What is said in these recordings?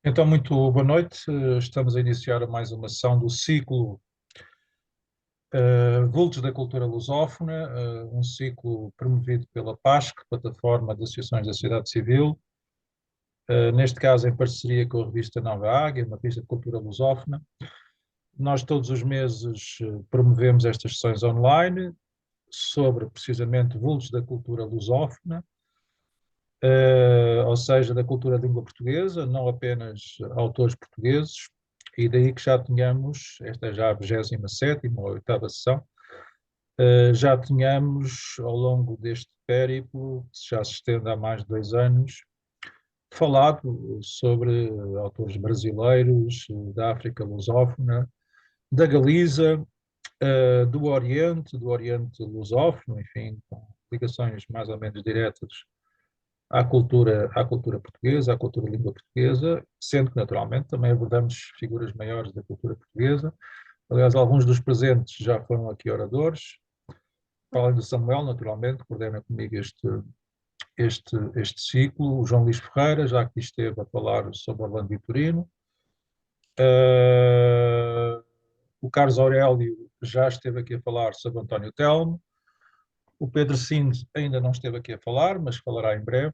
Então, muito boa noite. Estamos a iniciar mais uma sessão do ciclo Vultos da Cultura Lusófona, um ciclo promovido pela PASC, Plataforma de Associações da Sociedade Civil, neste caso em parceria com a revista Nova Águia, uma revista de cultura lusófona. Nós todos os meses promovemos estas sessões online sobre precisamente vultos da cultura lusófona, ou seja, da cultura de língua portuguesa, não apenas autores portugueses, e daí que já tínhamos, esta é já a 27ª ou 8ª sessão, já tínhamos ao longo deste périplo, que já se estende há mais de 2 anos, falado sobre autores brasileiros, da África lusófona, da Galiza, do Oriente lusófono, enfim, com ligações mais ou menos diretas à cultura portuguesa, à cultura de língua portuguesa, sendo que naturalmente também abordamos figuras maiores da cultura portuguesa. Aliás, alguns dos presentes já foram aqui oradores, para além do Samuel, naturalmente, que coordena comigo este ciclo, o João Luís Ferreira, já que esteve a falar sobre Orlando Vitorino, o Carlos Aurélio já esteve aqui a falar sobre António Telmo, o Pedro Sines ainda não esteve aqui a falar, mas falará em breve,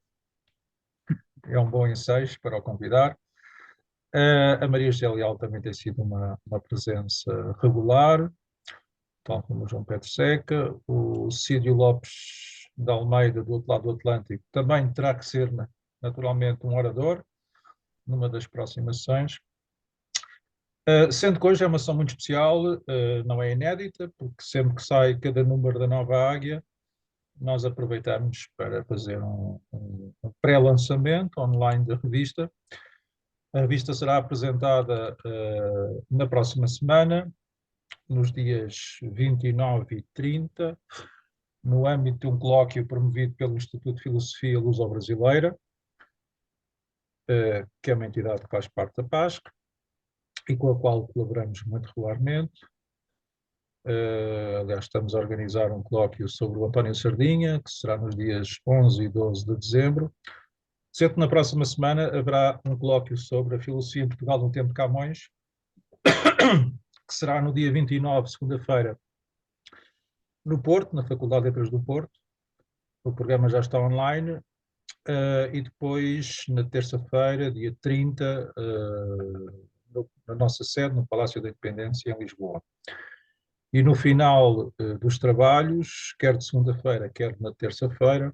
é um bom ensejo para o convidar. A Maria José Leal também tem sido uma presença regular, tal como o João Pedro Seca. O Cídio Lopes de Almeida, do outro lado do Atlântico, também terá que ser, naturalmente, um orador numa das próximas sessões. Sendo que hoje é uma sessão muito especial, não é inédita, porque sempre que sai cada número da Nova Águia, nós aproveitamos para fazer um pré-lançamento online da revista. A revista será apresentada na próxima semana, nos dias 29 e 30, no âmbito de um colóquio promovido pelo Instituto de Filosofia Luso-Brasileira, que é uma entidade que faz parte da PASC e com a qual colaboramos muito regularmente. Aliás, estamos a organizar um colóquio sobre o António Sardinha, que será nos dias 11 e 12 de dezembro. Sendo que na próxima semana haverá um colóquio sobre a filosofia em Portugal no tempo de Camões, que será no dia 29, segunda-feira, no Porto, na Faculdade de Letras do Porto. O programa já está online. E depois, na terça-feira, dia 30, na nossa sede, no Palácio da Independência, em Lisboa. E no final dos trabalhos, quer de segunda-feira, quer na terça-feira,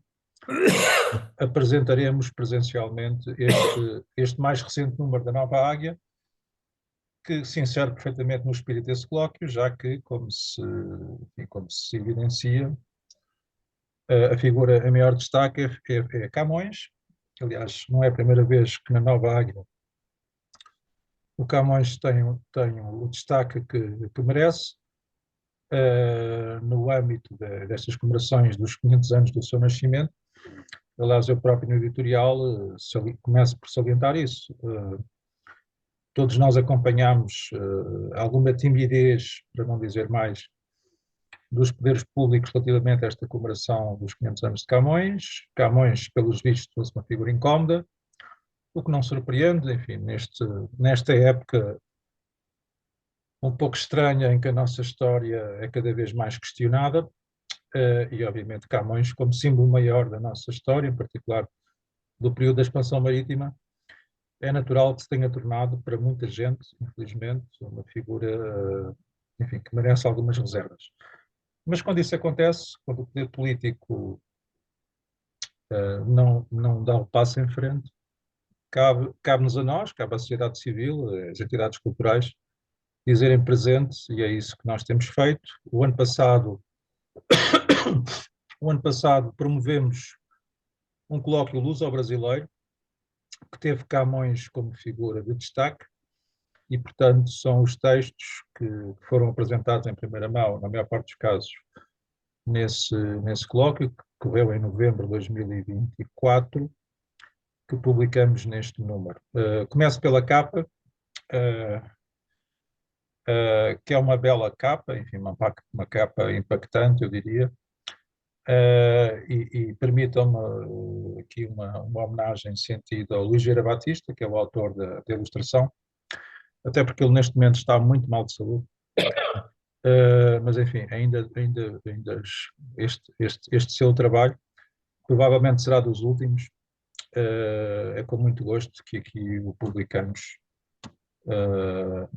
apresentaremos presencialmente este mais recente número da Nova Águia, que se insere perfeitamente no espírito desse colóquio, já que, como se evidencia, a figura em maior destaque é Camões. Aliás, não é a primeira vez que na Nova Águia o Camões tem o destaque que merece, no âmbito destas comemorações dos 500 anos do seu nascimento. Aliás, eu próprio no editorial começo por salientar isso. Todos nós acompanhamos alguma timidez, para não dizer mais, dos poderes públicos relativamente a esta comemoração dos 500 anos de Camões. Camões, pelos vistos, fosse uma figura incómoda, o que não surpreende, enfim, nesta época um pouco estranha em que a nossa história é cada vez mais questionada, e obviamente Camões, como símbolo maior da nossa história, em particular do período da expansão marítima, é natural que se tenha tornado, para muita gente, infelizmente, uma figura, enfim, que merece algumas reservas. Mas quando isso acontece, quando o poder político não dá o passo em frente, cabe-nos a nós, cabe à sociedade civil, às entidades culturais, dizerem presente, e é isso que nós temos feito. O ano passado promovemos um colóquio luso-brasileiro, que teve Camões como figura de destaque, e, portanto, são os textos que foram apresentados em primeira mão, na maior parte dos casos, nesse colóquio, que correu em novembro de 2024, que publicamos neste número. Começo pela capa, que é uma bela capa, enfim, uma capa impactante, eu diria, E permitam-me aqui uma homenagem sentida ao Luís Vieira Batista, que é o autor da ilustração, até porque ele neste momento está muito mal de saúde. Mas enfim, ainda este seu trabalho provavelmente será dos últimos. É com muito gosto que aqui o publicamos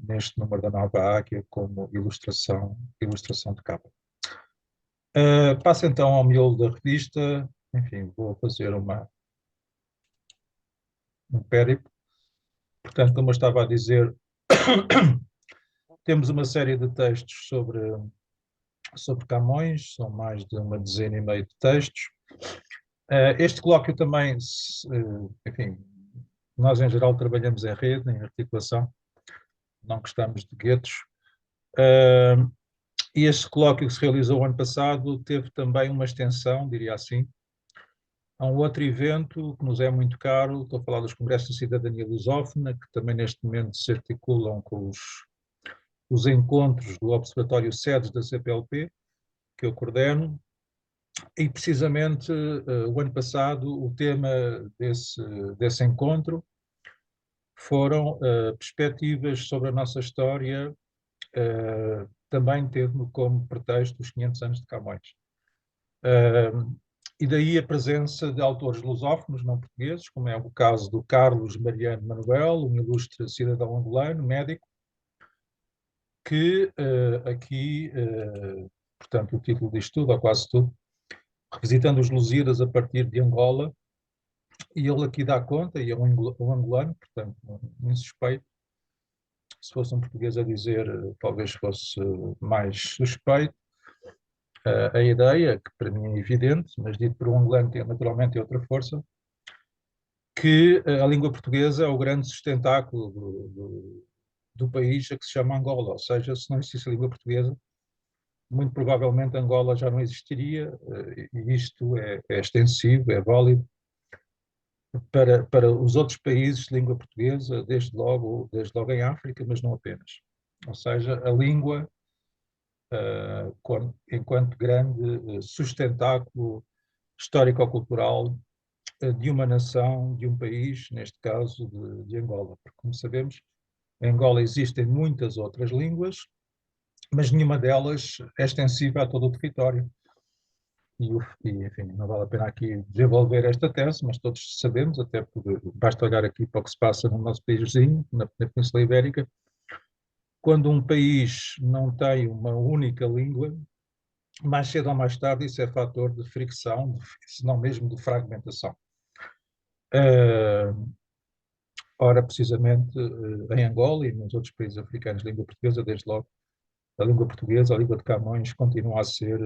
neste número da Nova Águia como ilustração de capa. Passo então ao miolo da revista. Enfim, vou fazer um périplo. Portanto, como eu estava a dizer, temos uma série de textos sobre Camões, são mais de uma dezena e meia de textos. Este colóquio também, enfim, nós em geral trabalhamos em rede, em articulação, não gostamos de guetos. E este colóquio que se realizou ano passado teve também uma extensão, diria assim, a um outro evento que nos é muito caro. Estou a falar dos Congressos de Cidadania Lusófona, que também neste momento se articulam com os encontros do Observatório SEDES da CPLP, que eu coordeno, e precisamente o ano passado o tema desse encontro foram perspectivas sobre a nossa história, também tendo como pretexto os 500 anos de Camões. E daí a presença de autores lusófonos, não portugueses, como é o caso do Carlos Mariano Manuel, um ilustre cidadão angolano, médico, que aqui, portanto, o título diz tudo, ou quase tudo, revisitando os Lusíadas a partir de Angola, e ele aqui dá conta, e é um angolano, portanto, um insuspeito. Se fosse um português a dizer, talvez fosse mais suspeito. A ideia, que para mim é evidente, mas dito por um angolano tem naturalmente outra força, que a língua portuguesa é o grande sustentáculo do país a que se chama Angola, ou seja, se não existisse a língua portuguesa, muito provavelmente Angola já não existiria, e isto é extensivo, é válido para os outros países de língua portuguesa, desde logo em África, mas não apenas. Ou seja, a língua, enquanto grande sustentáculo histórico-cultural de uma nação, de um país, neste caso de Angola. Porque, como sabemos, em Angola existem muitas outras línguas, mas nenhuma delas é extensiva a todo o território. Enfim, não vale a pena aqui desenvolver esta tese, mas todos sabemos, até porque basta olhar aqui para o que se passa no nosso país vizinho, na Península Ibérica, quando um país não tem uma única língua, mais cedo ou mais tarde isso é fator de fricção, se não mesmo de fragmentação. Ora, precisamente em Angola e nos outros países africanos de língua portuguesa, desde logo, a língua portuguesa, a língua de Camões, continua a ser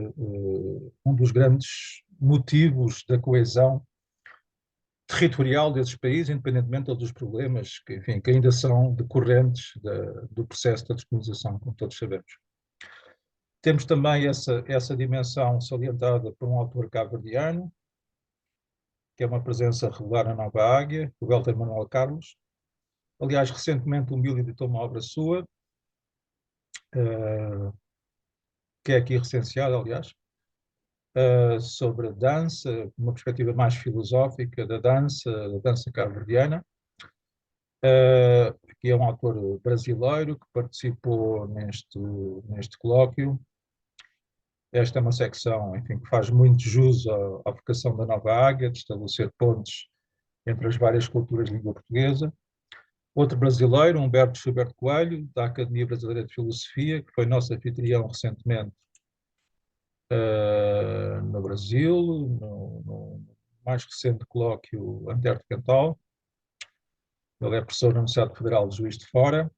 um dos grandes motivos da coesão territorial desses países, independentemente de todos os problemas que, enfim, que ainda são decorrentes do processo da descolonização, como todos sabemos. Temos também essa dimensão salientada por um autor cabo-verdiano, que é uma presença regular na Nova Águia, o Walter Manuel Carlos. Aliás, recentemente o Mil editou uma obra sua, que é aqui recenseada, aliás, sobre a dança, uma perspectiva mais filosófica da dança cabo-verdiana, que é um autor brasileiro que participou neste colóquio. Esta é uma secção, enfim, que faz muito jus à vocação da Nova Águia, de estabelecer pontes entre as várias culturas de língua portuguesa. Outro brasileiro, Humberto Schubert Coelho, da Academia Brasileira de Filosofia, que foi nosso anfitrião recentemente no Brasil, no mais recente colóquio Antero-Cantal. Ele é professor na Universidade Federal de Juiz de Fora.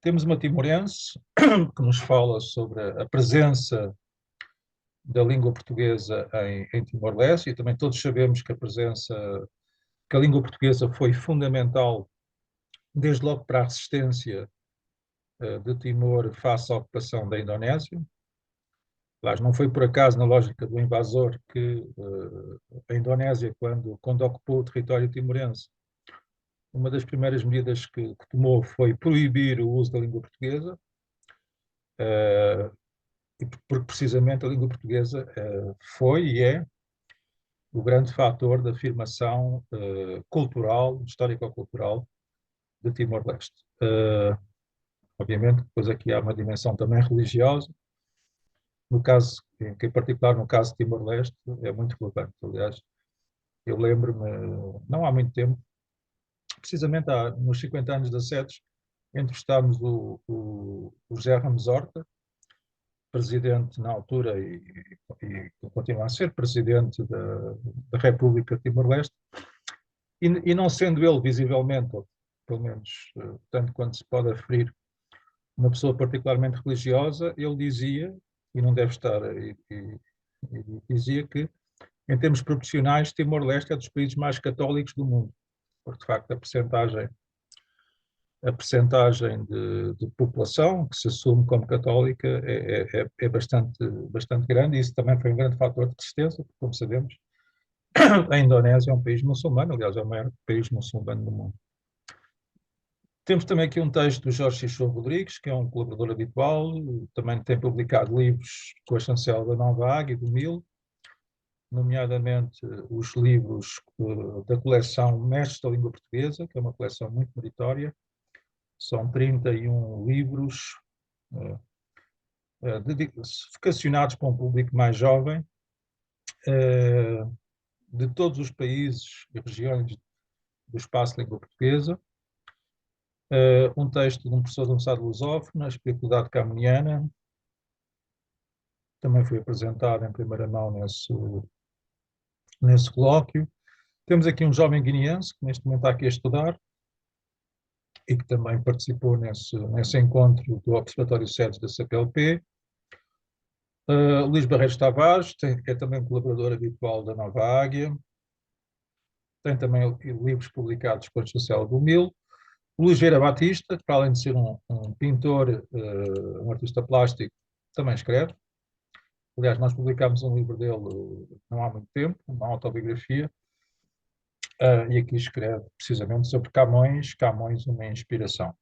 Temos uma timorense que nos fala sobre a presença da língua portuguesa em Timor-Leste, e também todos sabemos que que a língua portuguesa foi fundamental desde logo para a resistência de Timor face à ocupação da Indonésia. Mas não foi por acaso, na lógica do invasor, que a Indonésia, quando ocupou o território timorense, uma das primeiras medidas que tomou foi proibir o uso da língua portuguesa. porque precisamente a língua portuguesa foi e é o grande fator de afirmação cultural, histórico-cultural de Timor-Leste. Obviamente, depois aqui há uma dimensão também religiosa, no caso, em particular no caso de Timor-Leste, é muito relevante. Aliás, eu lembro-me, não há muito tempo, precisamente nos 50 anos da SEDES, entrevistámos o José Ramos Horta, presidente na altura e continua a ser presidente da República de Timor-Leste, e não sendo ele visivelmente, ou pelo menos tanto quanto se pode aferir, uma pessoa particularmente religiosa, ele dizia, e não deve estar, dizia que, em termos proporcionais, Timor-Leste é dos países mais católicos do mundo, porque de facto a percentagem de população que se assume como católica é bastante grande, e isso também foi um grande fator de resistência, porque, como sabemos, a Indonésia é um país muçulmano, aliás, é o maior país muçulmano do mundo. Temos também aqui um texto do Jorge Xixô Rodrigues, que é um colaborador habitual, também tem publicado livros com a chancela da Nova Águia e do Mil, nomeadamente os livros da coleção Mestres da Língua Portuguesa, que é uma coleção muito meritória. São 31 livros vocacionados para um público mais jovem, de todos os países e regiões do espaço de língua portuguesa. Um texto de um professor da Universidade Lusófona, A Espiritualidade Camoniana, também foi apresentado em primeira mão nesse colóquio. Temos aqui um jovem guineense que neste momento está aqui a estudar e que também participou nesse encontro do Observatório SEDES da CPLP. Luís Barreiros Tavares, é também colaborador habitual da Nova Águia. Tem também livros publicados com a chancela do Mil. Luís Vieira Batista, para além de ser um pintor, um artista plástico, também escreve. Aliás, nós publicámos um livro dele não há muito tempo, uma autobiografia, e aqui escreve precisamente sobre Camões, uma inspiração.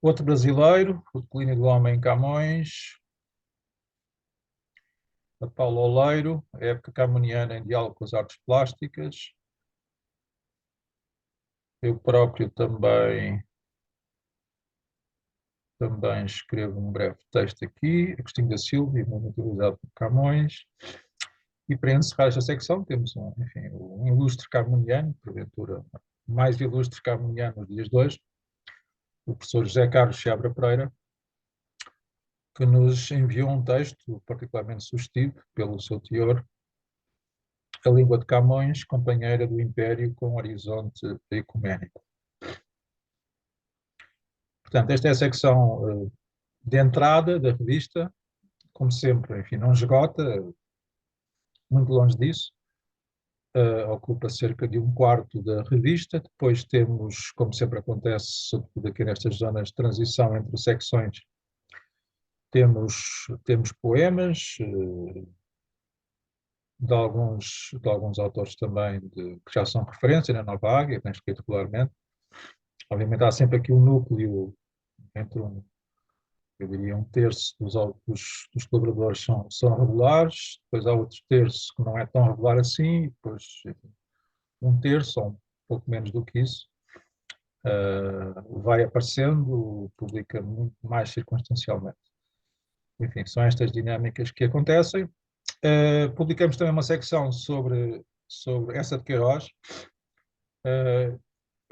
Outro brasileiro, o Declínio do Homem em Camões, a Paulo Oleiro, a Época Camoniana em Diálogo com as Artes Plásticas. Eu próprio também escrevo um breve texto aqui, Agostinho da Silva, muito utilizado por Camões. E para encerrar esta secção temos um ilustre camoniano, porventura mais ilustre camoniano nos dias de hoje, o professor José Carlos Seabra Pereira, que nos enviou um texto particularmente sugestivo pelo seu teor, A Língua de Camões, companheira do Império com horizonte ecuménico. Portanto, esta é a secção de entrada da revista, como sempre, enfim, não esgota, muito longe disso, ocupa cerca de um quarto da revista. Depois temos, como sempre acontece, sobretudo aqui nestas zonas de transição entre secções, temos poemas de alguns autores também que já são referência na Nova Águia, tem escrito regularmente. Obviamente há sempre aqui um núcleo entre eu diria um terço dos colaboradores são regulares, depois há outro terço que não é tão regular assim, e depois um terço, ou um pouco menos do que isso, vai aparecendo, publica muito mais circunstancialmente. Enfim, são estas dinâmicas que acontecem. Publicamos também uma secção sobre Eça de Queiroz,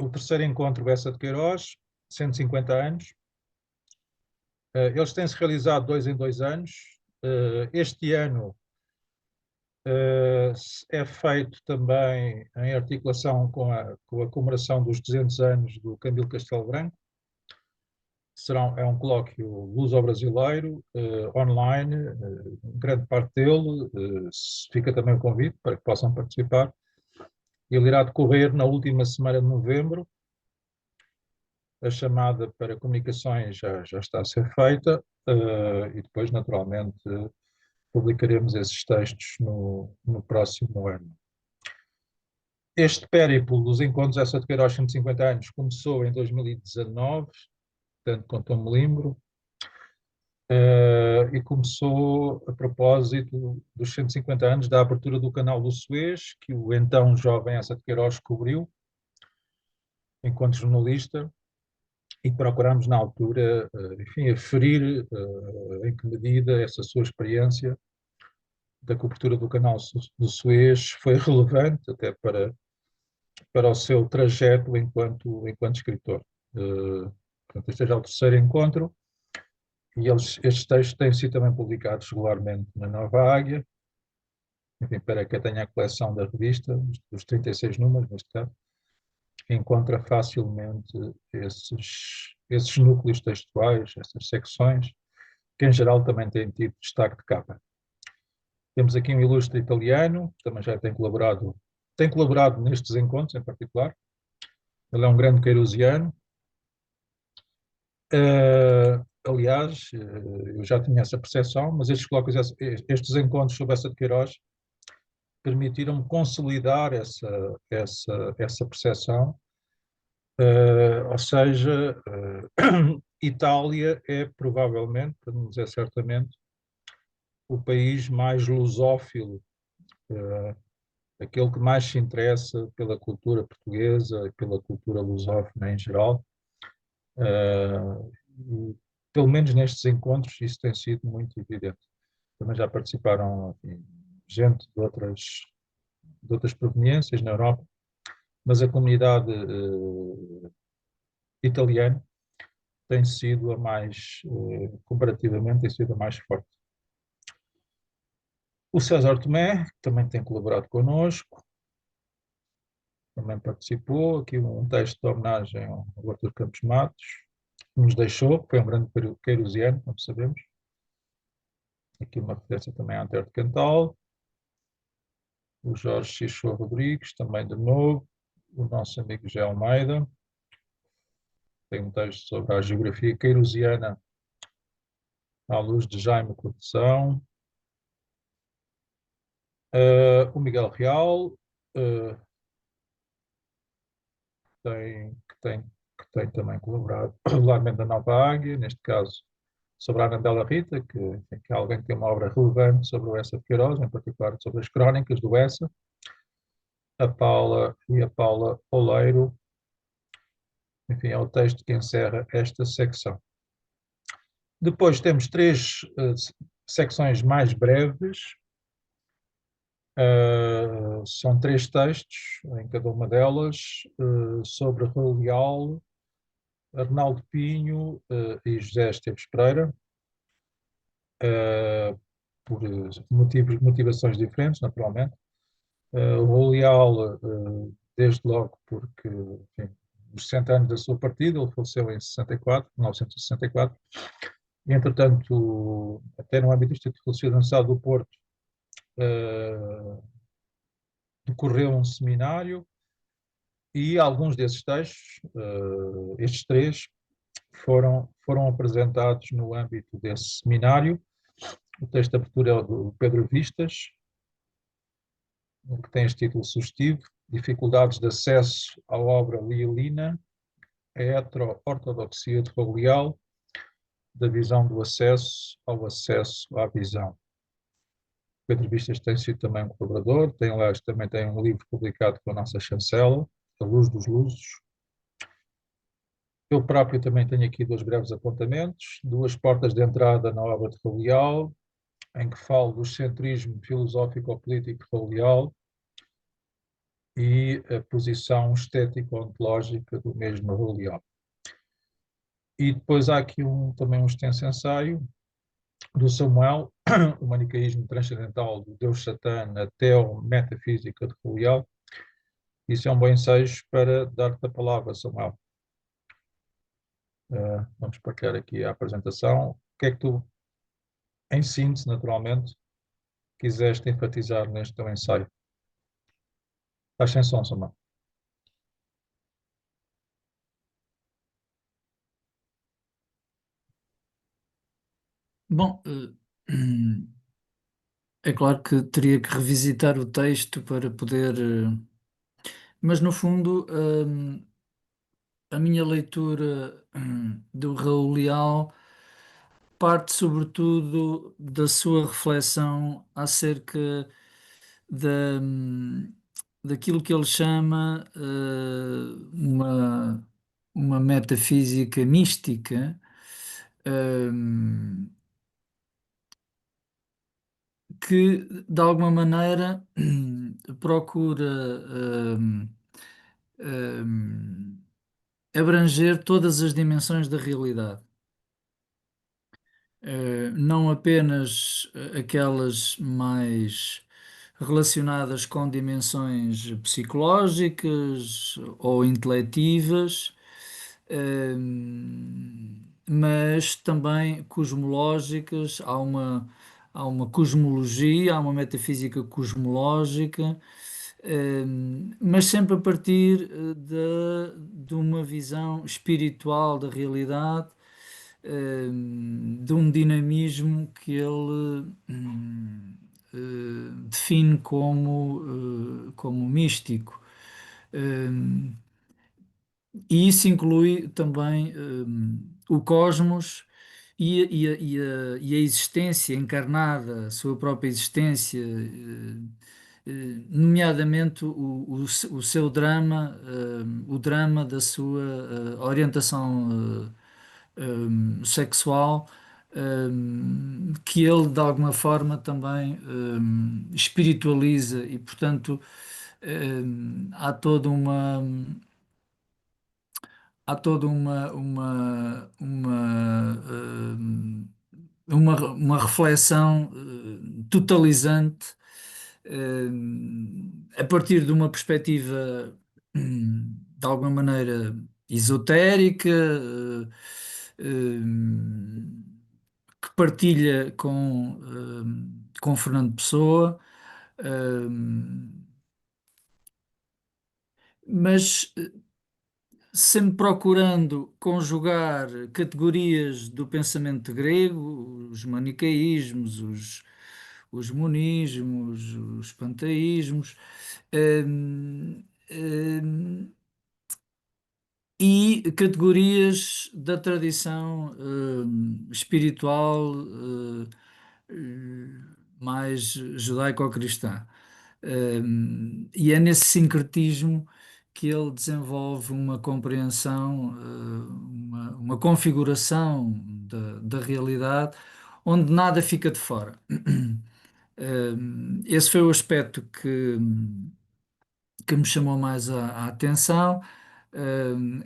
o terceiro encontro Eça de Queiroz, 150 anos. Eles têm-se realizado 2 em 2 anos. Este ano é feito também em articulação com a comemoração dos 200 anos do Camilo Castelo Branco. É um colóquio luso-brasileiro, online, grande parte dele, fica também o convite para que possam participar. Ele irá decorrer na última semana de novembro. A chamada para comunicações já está a ser feita, e depois, naturalmente, publicaremos esses textos no próximo ano. Este périplo dos encontros Eça de Queiroz 150 anos começou em 2019, tanto quanto eu me lembro. E começou a propósito dos 150 anos da abertura do Canal do Suez, que o então jovem Essa de Queiroz cobriu enquanto jornalista, e procuramos na altura, enfim, aferir em que medida essa sua experiência da cobertura do Canal do Suez foi relevante até para o seu trajeto enquanto escritor. Portanto, este é já o terceiro encontro, e estes textos têm sido também publicados regularmente na Nova Águia. Enfim, para quem tenha a coleção da revista, dos 36 números, neste caso, encontra facilmente esses núcleos textuais, essas secções, que em geral também têm tido destaque de capa. Temos aqui um ilustre italiano, que também já tem colaborado nestes encontros em particular. Ele é um grande queiroziano. Aliás, eu já tinha essa percepção, mas estes encontros sobre essa de Queiroz permitiram-me consolidar essa percepção. Ou seja, Itália é provavelmente, para não dizer certamente, o país mais lusófilo, aquele que mais se interessa pela cultura portuguesa e pela cultura lusófona em geral. E, pelo menos nestes encontros, isso tem sido muito evidente. Também já participaram, enfim, gente de outras proveniências na Europa, mas a comunidade italiana tem sido a mais, comparativamente, tem sido a mais forte. O César Tomé também tem colaborado connosco, também participou. Aqui um texto de homenagem ao Arthur Campos Matos, que nos deixou, foi um grande queiroziano, como sabemos. Aqui uma referência também à Antero de Cantal. O Jorge Xixô Rodrigues, também de novo. O nosso amigo Gé Almeida. Tem um texto sobre a geografia queiroziana à luz de Jaime Cortesão. O Miguel Real, que tem também colaborado regularmente na Nova Águia, neste caso sobre a Arandela Rita, que é alguém que tem uma obra relevante sobre o Essa de Queiroz, em particular sobre as crónicas do Essa. A Paula Oleiro, enfim, é o texto que encerra esta secção. Depois temos três secções mais breves. São três textos em cada uma delas, sobre Raul Leal, Arnaldo Pinho e José Esteves Pereira, por motivações diferentes, naturalmente. O Raul Leal, desde logo porque, enfim, os 60 anos da sua partida, ele faleceu em 1964, e entretanto, até no âmbito do Instituto de Universidade do Porto, decorreu um seminário, e alguns desses textos, estes três, foram apresentados no âmbito desse seminário. O texto de abertura é do Pedro Vistas, que tem este título sugestivo: Dificuldades de acesso à obra lealina, a hetero-ortodoxia de Raul Leal, da visão do acesso ao acesso à visão. Pedro Vistas tem sido também um colaborador, também tem um livro publicado com a nossa chancela, A Luz dos Luzes. Eu próprio também tenho aqui dois breves apontamentos: duas portas de entrada na obra de Raul Leal, em que falo do centrismo filosófico-político de Raul Leal e a posição estético-ontológica do mesmo Raul Leal. E depois há aqui também um extenso ensaio do Samuel, o manicaísmo transcendental do Deus Satã até a metafísica de Raul Leal. Isso é um bom ensejo para dar-te a palavra, Samuel. Vamos partilhar aqui a apresentação. O que é que tu, em síntese, naturalmente, quiseste enfatizar neste teu ensaio? Estás sem som, Samuel. Bom, é claro que teria que revisitar o texto para poder, mas no fundo, a minha leitura do Raul Leal parte sobretudo da sua reflexão acerca da, daquilo que ele chama uma metafísica mística, hum, que de alguma maneira procura hum, hum, abranger todas as dimensões da realidade. Não apenas aquelas mais relacionadas com dimensões psicológicas ou inteletivas, mas também cosmológicas. Há uma cosmologia, há uma metafísica cosmológica, mas sempre a partir de uma visão espiritual da realidade, de um dinamismo que ele define como místico. Hum, e isso inclui também o cosmos e a existência encarnada, a sua própria existência, nomeadamente o seu drama, o drama da sua orientação sexual, que ele de alguma forma também espiritualiza e, portanto, há toda uma reflexão totalizante a partir de uma perspectiva de alguma maneira esotérica, que partilha com Fernando Pessoa, eh, mas sempre procurando conjugar categorias do pensamento grego, os manicaísmos, os monismos, os panteísmos, hum, hum, e categorias da tradição espiritual mais judaico-cristã. E é nesse sincretismo que ele desenvolve uma compreensão, uma configuração da realidade onde nada fica de fora. Esse foi o aspecto que me chamou mais a atenção.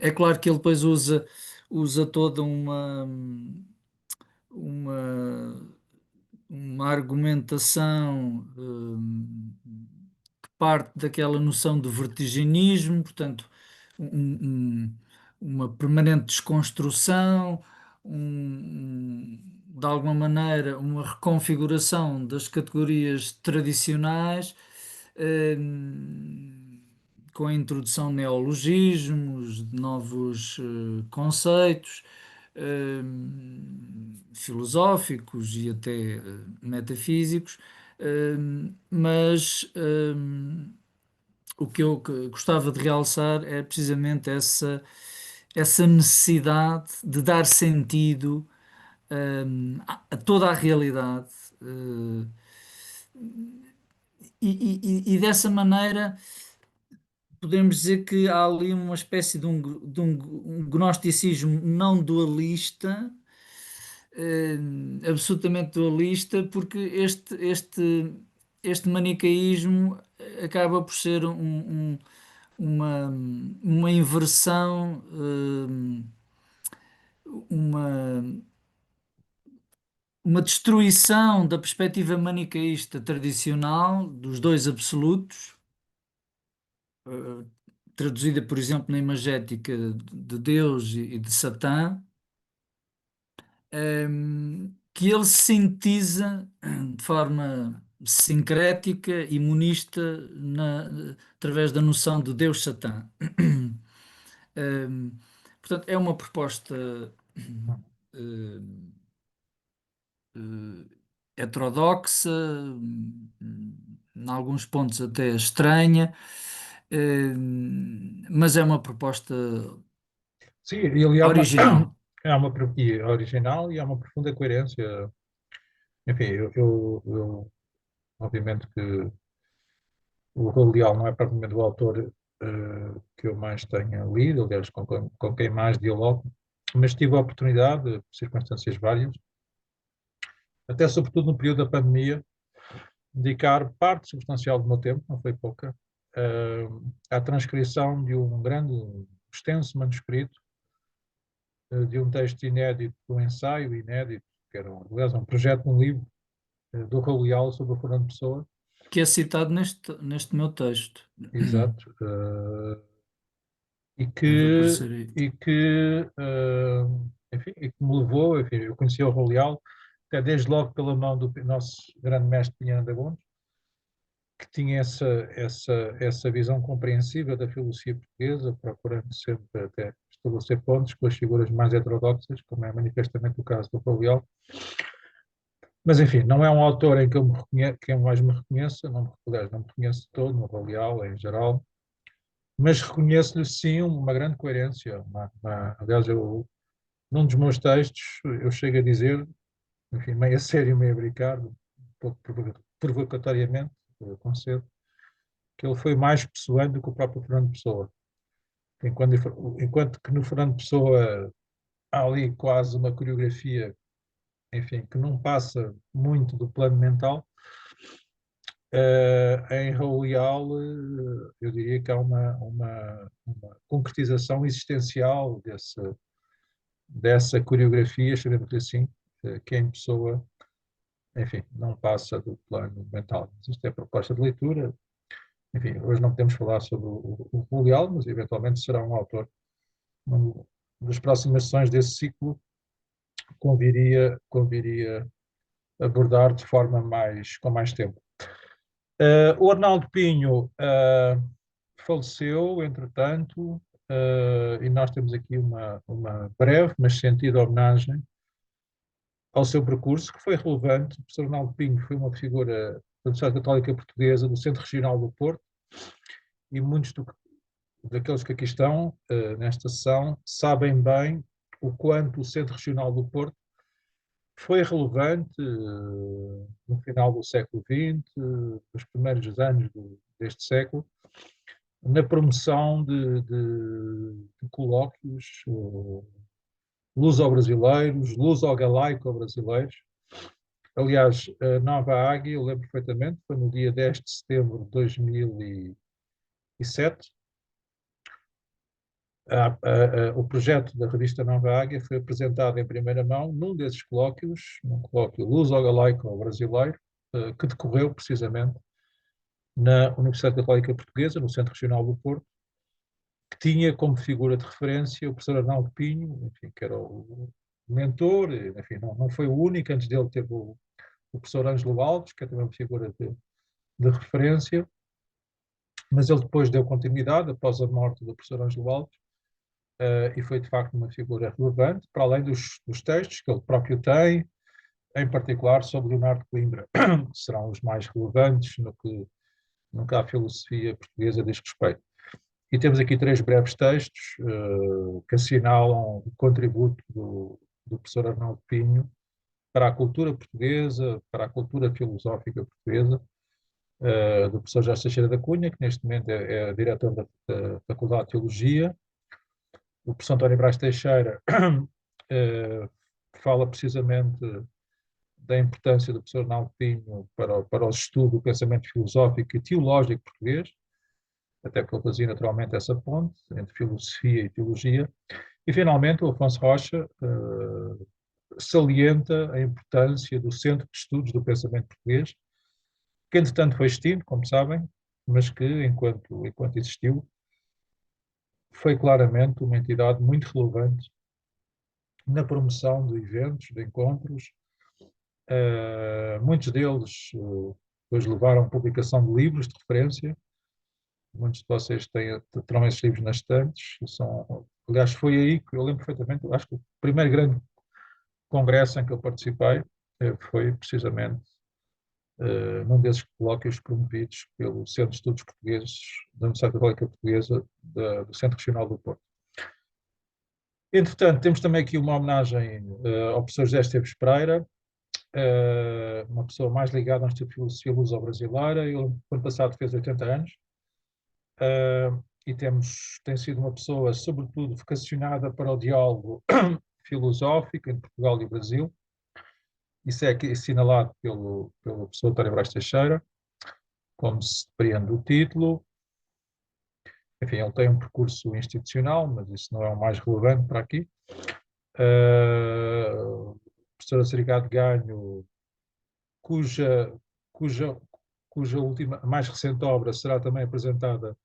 É claro que ele depois usa toda uma, uma argumentação que parte daquela noção de vertiginismo, portanto, um- uma permanente desconstrução, de alguma maneira, uma reconfiguração das categorias tradicionais, com a introdução de neologismos, de novos conceitos filosóficos e até metafísicos, mas o que eu gostava de realçar é precisamente essa necessidade de dar sentido a toda a realidade. eh, e dessa maneira podemos dizer que há ali uma espécie de um gnosticismo não dualista, absolutamente dualista, porque este manicaísmo acaba por ser uma, uma inversão, uma, uma destruição da perspectiva manicaísta tradicional dos dois absolutos, eh, traduzida, por exemplo, na imagética de Deus e de Satã, que ele sintetiza de forma sincrética e monista através da noção de Deus Satã. Hum, Portanto, é uma proposta hum, heterodoxa, em alguns pontos até estranha, mas é uma proposta Sim, e aliás, original. e é original e há uma profunda coerência. Enfim, obviamente que o Raul Leal não é propriamente o autor que eu mais tenha lido, aliás, com quem mais dialogo, mas tive a oportunidade, por circunstâncias várias, até sobretudo no período da pandemia, dedicar parte substancial do meu tempo, não foi pouca, à transcrição de um grande, extenso manuscrito, de um texto inédito, de um ensaio inédito, que era, aliás, um projeto de um livro do Raul Leal sobre o Fernando Pessoa, Que é citado neste meu texto. exato, e Deve que, aparecer aí. e que, enfim, e que me levou, enfim, eu conheci o Raul Leal, até desde logo pela mão do nosso grande mestre Pinheiro de Agones, que tinha essa visão compreensiva da filosofia portuguesa, procurando sempre até estabelecer pontos com as figuras mais heterodoxas, como é manifestamente o caso do Raul Leal. Mas, enfim, não é um autor em que eu, que eu mais me reconheça, aliás, não me reconheço todo no Raul Leal, em geral, mas reconheço-lhe, sim, uma grande coerência. Aliás, num dos meus textos, eu chego a dizer, enfim, meio a sério, meio a brincar, um pouco provocatoriamente, concedo, que ele foi mais pessoante do que o próprio Fernando Pessoa. Enquanto que no Fernando Pessoa há ali quase uma coreografia, enfim, que não passa muito do plano mental, em Raul Leal, eu diria que há uma concretização existencial dessa coreografia, chamemos-lhe assim, que em Pessoa, enfim, não passa do plano mental. Mas isto é proposta de leitura. Enfim, hoje não podemos falar sobre o Raul Leal, mas eventualmente será um autor. Numa das próximas sessões desse ciclo, conviria abordar de forma com mais tempo. O Arnaldo Pinho faleceu, entretanto, e nós temos aqui uma breve, mas sentida homenagem ao seu percurso, que foi relevante. O professor Arnaldo Pinho foi uma figura da Universidade Católica Portuguesa do Centro Regional do Porto, e muitos daqueles que aqui estão, nesta sessão, sabem bem o quanto o Centro Regional do Porto foi relevante no final do século XX, nos primeiros anos deste século, na promoção de colóquios luso-brasileiros, luso-galaico-brasileiros. Aliás, a Nova Águia, eu lembro perfeitamente, foi no dia 10 de setembro de 2007. O projeto da revista Nova Águia foi apresentado em primeira mão num desses colóquios, num colóquio luso-galaico-brasileiro, que decorreu precisamente na Universidade Católica Portuguesa, no Centro Regional do Porto, que tinha como figura de referência o professor Arnaldo Pinho, enfim, que era o mentor, enfim, não foi o único, antes dele teve o professor Ângelo Alves, que é também uma figura de referência, mas ele depois deu continuidade, após a morte do professor Ângelo Alves, e foi de facto uma figura relevante, para além dos textos que ele próprio tem, em particular sobre Leonardo Coimbra, que serão os mais relevantes no que a filosofia portuguesa diz respeito. E temos aqui três breves textos que assinalam o contributo do professor Arnaldo Pinho para a cultura portuguesa, para a cultura filosófica portuguesa, do professor Jorge Teixeira da Cunha, que neste momento é diretor da Faculdade de Teologia. O professor António Brás Teixeira fala precisamente da importância do professor Arnaldo Pinho para o estudo do pensamento filosófico e teológico português, até porque ele fazia naturalmente essa ponte entre filosofia e teologia. E, finalmente, o Afonso Rocha salienta a importância do Centro de Estudos do Pensamento Português, que, entretanto, foi extinto, como sabem, mas que, enquanto existiu, foi claramente uma entidade muito relevante na promoção de eventos, de encontros. Muitos deles depois levaram à publicação de livros de referência. Muitos de vocês terão esses livros nas estantes. Aliás, foi aí que eu lembro perfeitamente, acho que o primeiro grande congresso em que eu participei foi precisamente num desses colóquios promovidos pelo Centro de Estudos Portugueses da Universidade Católica Portuguesa do Centro Regional do Porto. Entretanto, temos também aqui uma homenagem ao professor José Esteves Pereira, uma pessoa mais ligada à Instituto de Filosofia Luso-Brasileira. Ele, no ano passado, fez 80 anos. E tem sido uma pessoa, sobretudo, vocacionada para o diálogo filosófico entre Portugal e o Brasil. Isso é assinalado pelo professor António Brás Teixeira, como se depreende do título. Enfim, ele tem um percurso institucional, mas isso não é o mais relevante para aqui. Professora Serigado Ganho, cuja, cuja, cuja última, mais recente obra será também apresentada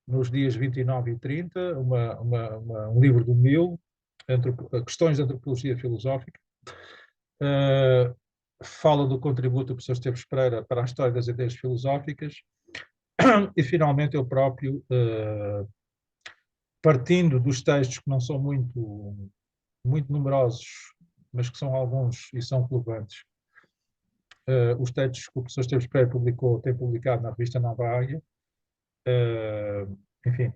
nos dias 29 e 30, um livro do Mil, Questões de Antropologia Filosófica. Fala do contributo do professor Esteves Pereira para a história das ideias filosóficas e, finalmente, eu próprio, partindo dos textos que não são muito numerosos, mas que são alguns e são relevantes, os textos que o professor Esteves Pereira tem publicado na revista Nova Águia, enfim,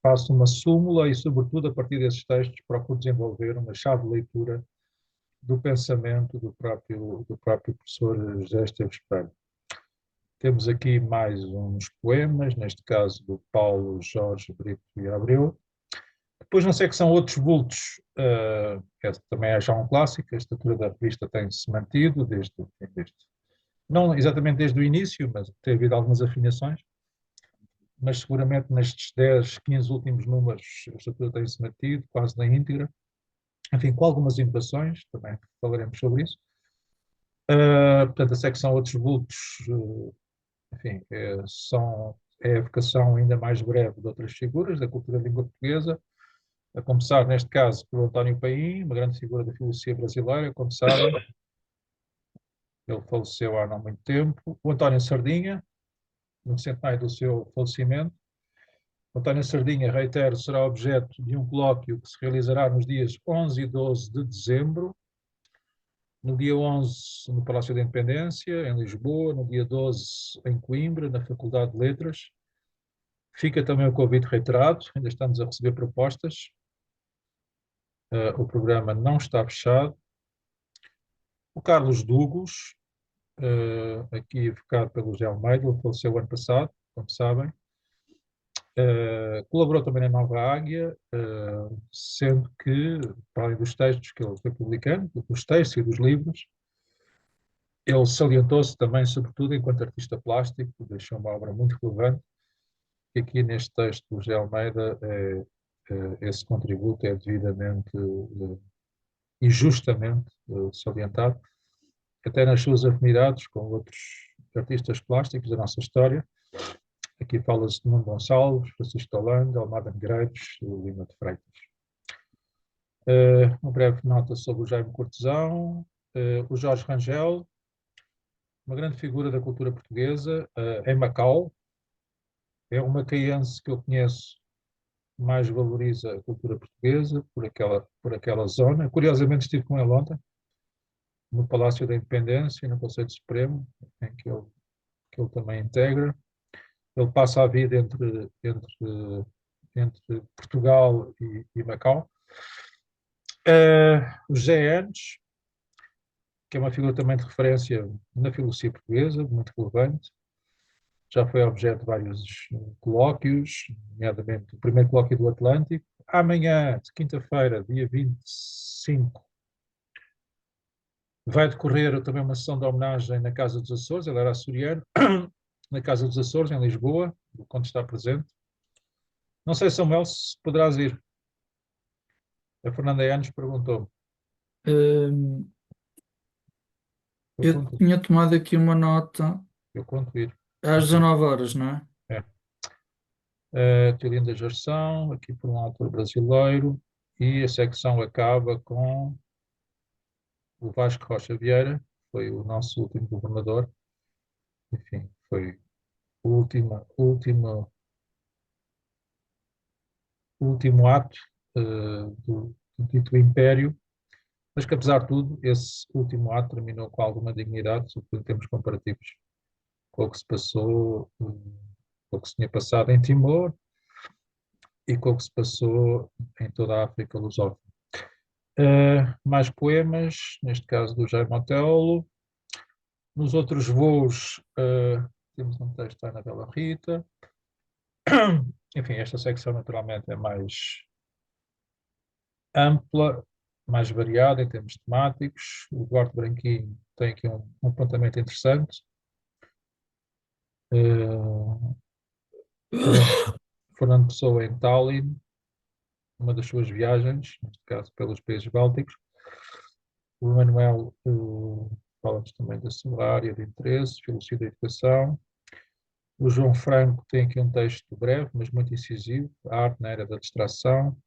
faço uma súmula e, sobretudo, a partir desses textos, procuro desenvolver uma chave de leitura do pensamento do próprio professor José Esteves Pereira. Temos aqui mais uns poemas, neste caso do Paulo Jorge Brito e Abreu. Depois, não sei que são outros vultos, também é já um clássico, a estrutura da revista tem-se mantido não exatamente desde o início, mas tem havido algumas afinações, mas seguramente nestes 10, 15 últimos números a estrutura tem-se mantido, quase na íntegra, enfim, com algumas inovações, também falaremos sobre isso. Portanto, a secção Outros Vultos, enfim, é a evocação ainda mais breve de outras figuras da cultura da língua portuguesa, a começar, neste caso, pelo António Paim, uma grande figura da filosofia brasileira, como sabem, ele faleceu há não muito tempo. O António Sardinha, no centenário do seu falecimento. O António Sardinha, reitero, será objeto de um colóquio que se realizará nos dias 11 e 12 de dezembro, no dia 11 no Palácio da Independência, em Lisboa, no dia 12 em Coimbra, na Faculdade de Letras. Fica também o convite reiterado, ainda estamos a receber propostas. O programa não está fechado. O Carlos Dugos, aqui evocado pelo José Almeida, ele faleceu ano passado, como sabem. Colaborou também na Nova Águia, sendo que, para além dos textos que ele foi publicando, dos textos e dos livros, ele salientou-se também, sobretudo, enquanto artista plástico, deixou uma obra muito relevante, e aqui neste texto do José Almeida, esse contributo é devidamente e justamente salientado, até nas suas afinidades com outros artistas plásticos da nossa história. Aqui fala-se de Nuno Gonçalves, Francisco Holanda, Almada Negreiros e Lima de Freitas. Uma breve nota sobre o Jaime Cortesão, o Jorge Rangel, uma grande figura da cultura portuguesa, em Macau. É uma macaense que eu conheço que mais valoriza a cultura portuguesa por aquela zona. Curiosamente estive com ele ontem, no Palácio da Independência, no Conselho Supremo, em que ele também integra. Ele passa a vida entre Portugal e Macau. O José Enes, que é uma figura também de referência na filosofia portuguesa, muito relevante. Já foi objeto de vários colóquios, nomeadamente o primeiro colóquio do Atlântico. Amanhã, de quinta-feira, dia 25, vai decorrer também uma sessão de homenagem na Casa dos Açores, ele era açoriano, na Casa dos Açores, em Lisboa, quando está presente. Não sei, Samuel, se poderás ir. A Fernanda Yanes perguntou. Hum, Eu eu conto, tinha tomado aqui uma nota eu conto ir. às Conto ir. 19 horas, não é? Teoria da Geração, aqui por um autor brasileiro, e a secção acaba com o Vasco Rocha Vieira, foi o nosso último governador, enfim, foi o último ato do dito império, mas que, apesar de tudo, esse último ato terminou com alguma dignidade, sobretudo em termos comparativos com o que se passou, com o que se tinha passado em Timor, e com o que se passou em toda a África lusófona. Mais poemas, neste caso do Jaime Otelo. Nos outros voos, temos um texto da Anabela Rita. Enfim, esta secção naturalmente é mais ampla, mais variada em termos temáticos. O Duarte Branquinho tem aqui um apontamento interessante. Fernando Pessoa em Tallinn, uma das suas viagens, neste caso pelos países bálticos. O Manuel fala-nos também da sua área de interesse, filosofia da educação. O João Franco tem aqui um texto breve, mas muito incisivo, a arte na era da distração.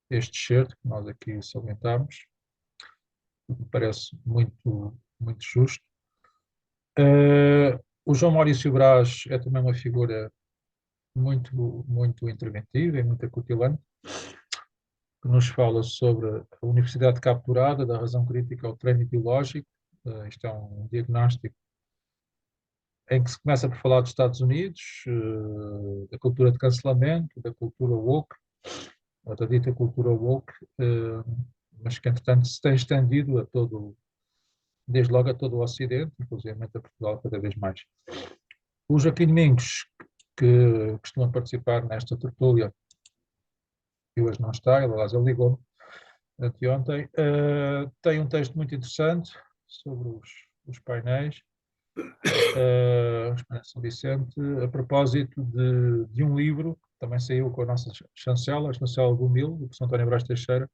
Este excerto que nós aqui salientamos, me parece muito, muito justo. O João Maurício Braz é também uma figura muito, muito interventiva e muito acutilante, que nos fala sobre a Universidade Capturada, da razão crítica ao treino ideológico. Isto é um diagnóstico em que se começa por falar dos Estados Unidos, da cultura de cancelamento, da cultura woke, da dita cultura woke, mas que entretanto se tem estendido a todo, desde logo a todo o Ocidente, inclusive a Portugal cada vez mais. O Joaquim Domingos, que costuma participar nesta tertúlia, e hoje não está, aliás, ele ligou-me anteontem, tem um texto muito interessante sobre os painéis, os painéis de São Vicente, a propósito de um livro que também saiu com a nossa chancela, a chancela do Mil, do professor António Brás Teixeira,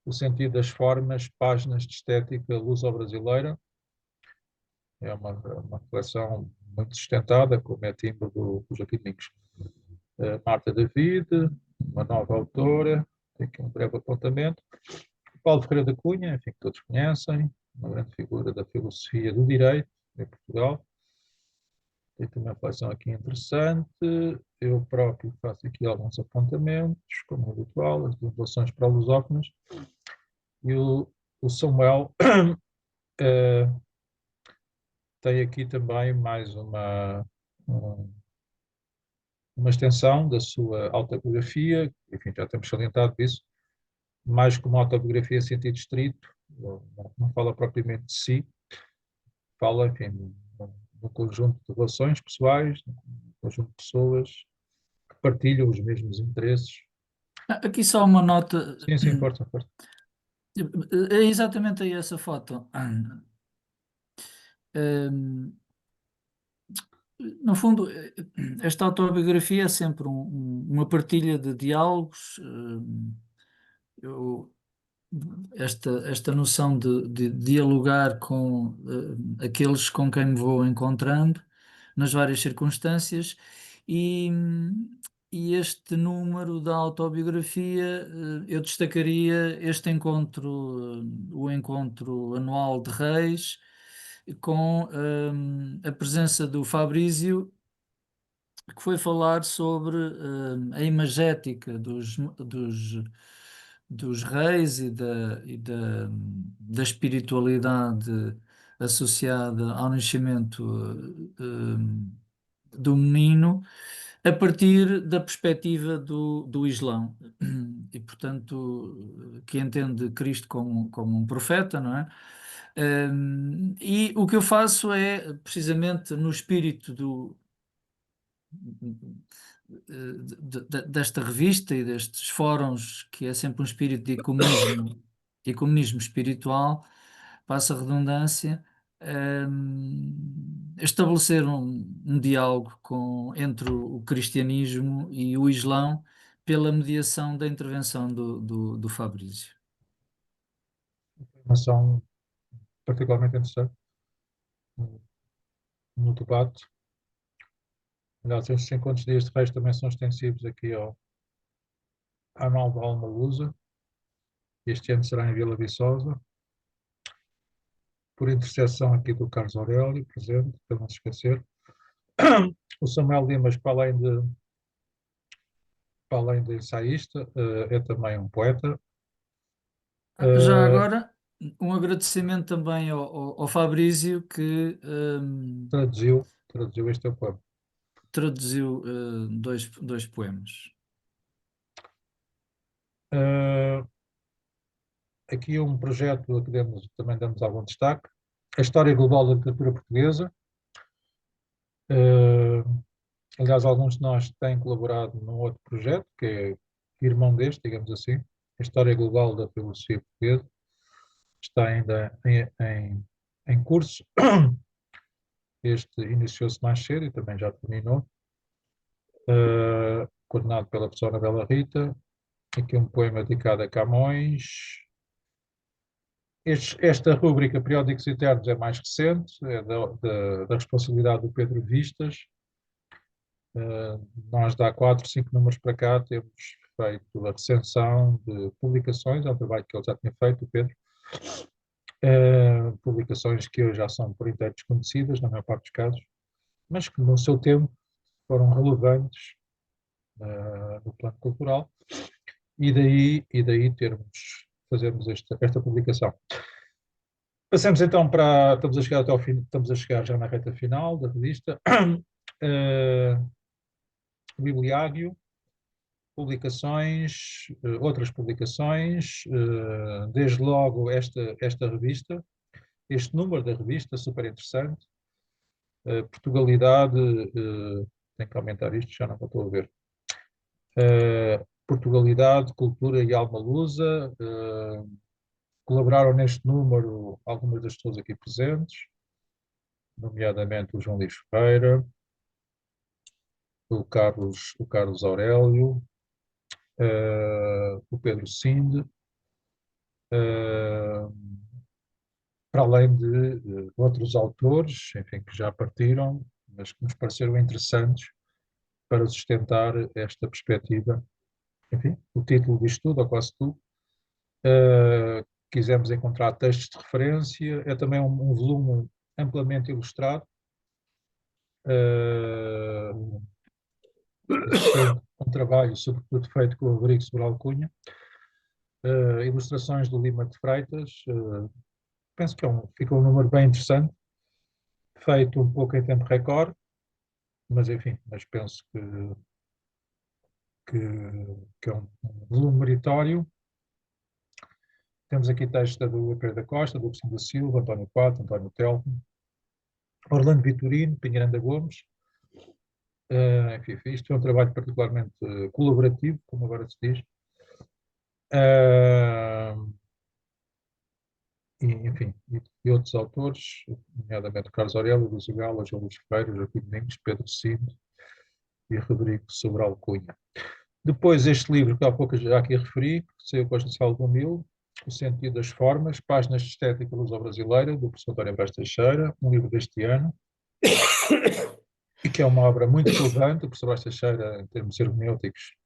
O Sentido das Formas, Páginas de Estética Luso-Brasileira. É uma coleção muito sustentada, como é timbre do Joaquim Domingos. Marta David, uma nova autora, tem aqui um breve apontamento. Paulo Ferreira da Cunha, enfim, que todos conhecem, uma grande figura da filosofia do direito em Portugal. Tem também uma coleção aqui interessante. Eu próprio faço aqui alguns apontamentos, como é habitual, as revelações para lusófonos. E o Samuel tem aqui também mais uma extensão da sua autobiografia, enfim, já temos salientado isso, mais como autobiografia em sentido estrito, não fala propriamente de si, fala, enfim, num conjunto de relações pessoais, num conjunto de pessoas que partilham os mesmos interesses. Aqui só uma nota. Sim, sim, força, força. É exatamente aí essa foto. No fundo, esta autobiografia é sempre uma partilha de diálogos. Eu, esta noção de dialogar com aqueles com quem me vou encontrando nas várias circunstâncias e, e este número da autobiografia, eu destacaria este encontro, o encontro anual de Reis, com a presença do Fabrício, que foi falar sobre a imagética dos reis da espiritualidade associada ao nascimento do menino, a partir da perspectiva do Islão. E, portanto, que entende Cristo como um profeta, não é? E o que eu faço é, precisamente no espírito desta revista e destes fóruns, que é sempre um espírito de ecumenismo espiritual, passa a redundância, estabelecer um diálogo entre o cristianismo e o Islão pela mediação da intervenção do Fabrício. Informação particularmente interessante no debate. Aliás, estes encontros de dias de reis também são extensivos aqui à Nova Alma Lusa. Este ano será em Vila Viçosa, por intercessão aqui do Carlos Aurélio, presente, para não se esquecer. O Samuel Dimas, para além de ensaísta, é também um poeta. Já agora, Um agradecimento também ao Fabrício que traduziu este poema. traduziu dois poemas. Uh, Aqui um projeto a que também damos algum destaque. A História Global da Literatura Portuguesa. Aliás, alguns de nós têm colaborado num outro projeto, que é irmão deste, digamos assim, a História Global da Filosofia Portuguesa. Está ainda em curso. Este iniciou-se mais cedo e também já terminou. Coordenado pela professora Anabela Rita. Aqui um poema dedicado a Camões. Esta rúbrica Periódicos Eternos é mais recente, é da responsabilidade do Pedro Vistas. Nós, de há 4, 5 números para cá, temos feito a recensão de publicações, é um trabalho que ele já tinha feito, o Pedro. Publicações que hoje já são por inteiro desconhecidas, na maior parte dos casos, mas que no seu tempo foram relevantes no plano cultural, e daí fazermos esta publicação. Passamos então para. Estamos a chegar até ao fim, estamos a chegar já na reta final da revista. Bibliário, publicações, outras publicações, desde logo esta revista, este número da revista, super interessante. Portugalidade, tenho que aumentar isto, já não estou a ver. Portugalidade, Cultura e Alma Lusa. Colaboraram neste número algumas das pessoas aqui presentes, nomeadamente o João Luís Ferreira, o Carlos Aurélio, o Pedro Sinde, para além de outros autores, enfim, que já partiram, mas que nos pareceram interessantes para sustentar esta perspectiva. Enfim, o título diz tudo, ou quase tudo. Quisemos encontrar textos de referência, é também um volume amplamente ilustrado. Isso foi um trabalho, sobretudo, feito com o Rodrigo Sobral Cunha. Ilustrações do Lima de Freitas. Penso que fica um número bem interessante, feito um pouco em tempo recorde, mas enfim, penso que é um volume meritório. Temos aqui textos do Pedro da Costa, do Agostinho da Silva, António Quatro, António Telmo, Orlando Vitorino, Pinheiranda Gomes. Enfim, isto é um trabalho particularmente colaborativo, como agora se diz. Enfim, e outros autores, nomeadamente Carlos Aurélio, Luís Gala, João Luís Ferreira, Joaquim Domingos, Pedro Cid e Rodrigo Sobral Cunha. Depois este livro que há pouco já aqui referi, que saiu com a Estação do Mil, O Sentido das Formas, Páginas de Estética Luso-Brasileira, do professor António Brás Teixeira, um livro deste ano, e que é uma obra muito relevante. O professor Brás Teixeira, em termos hermenêuticos,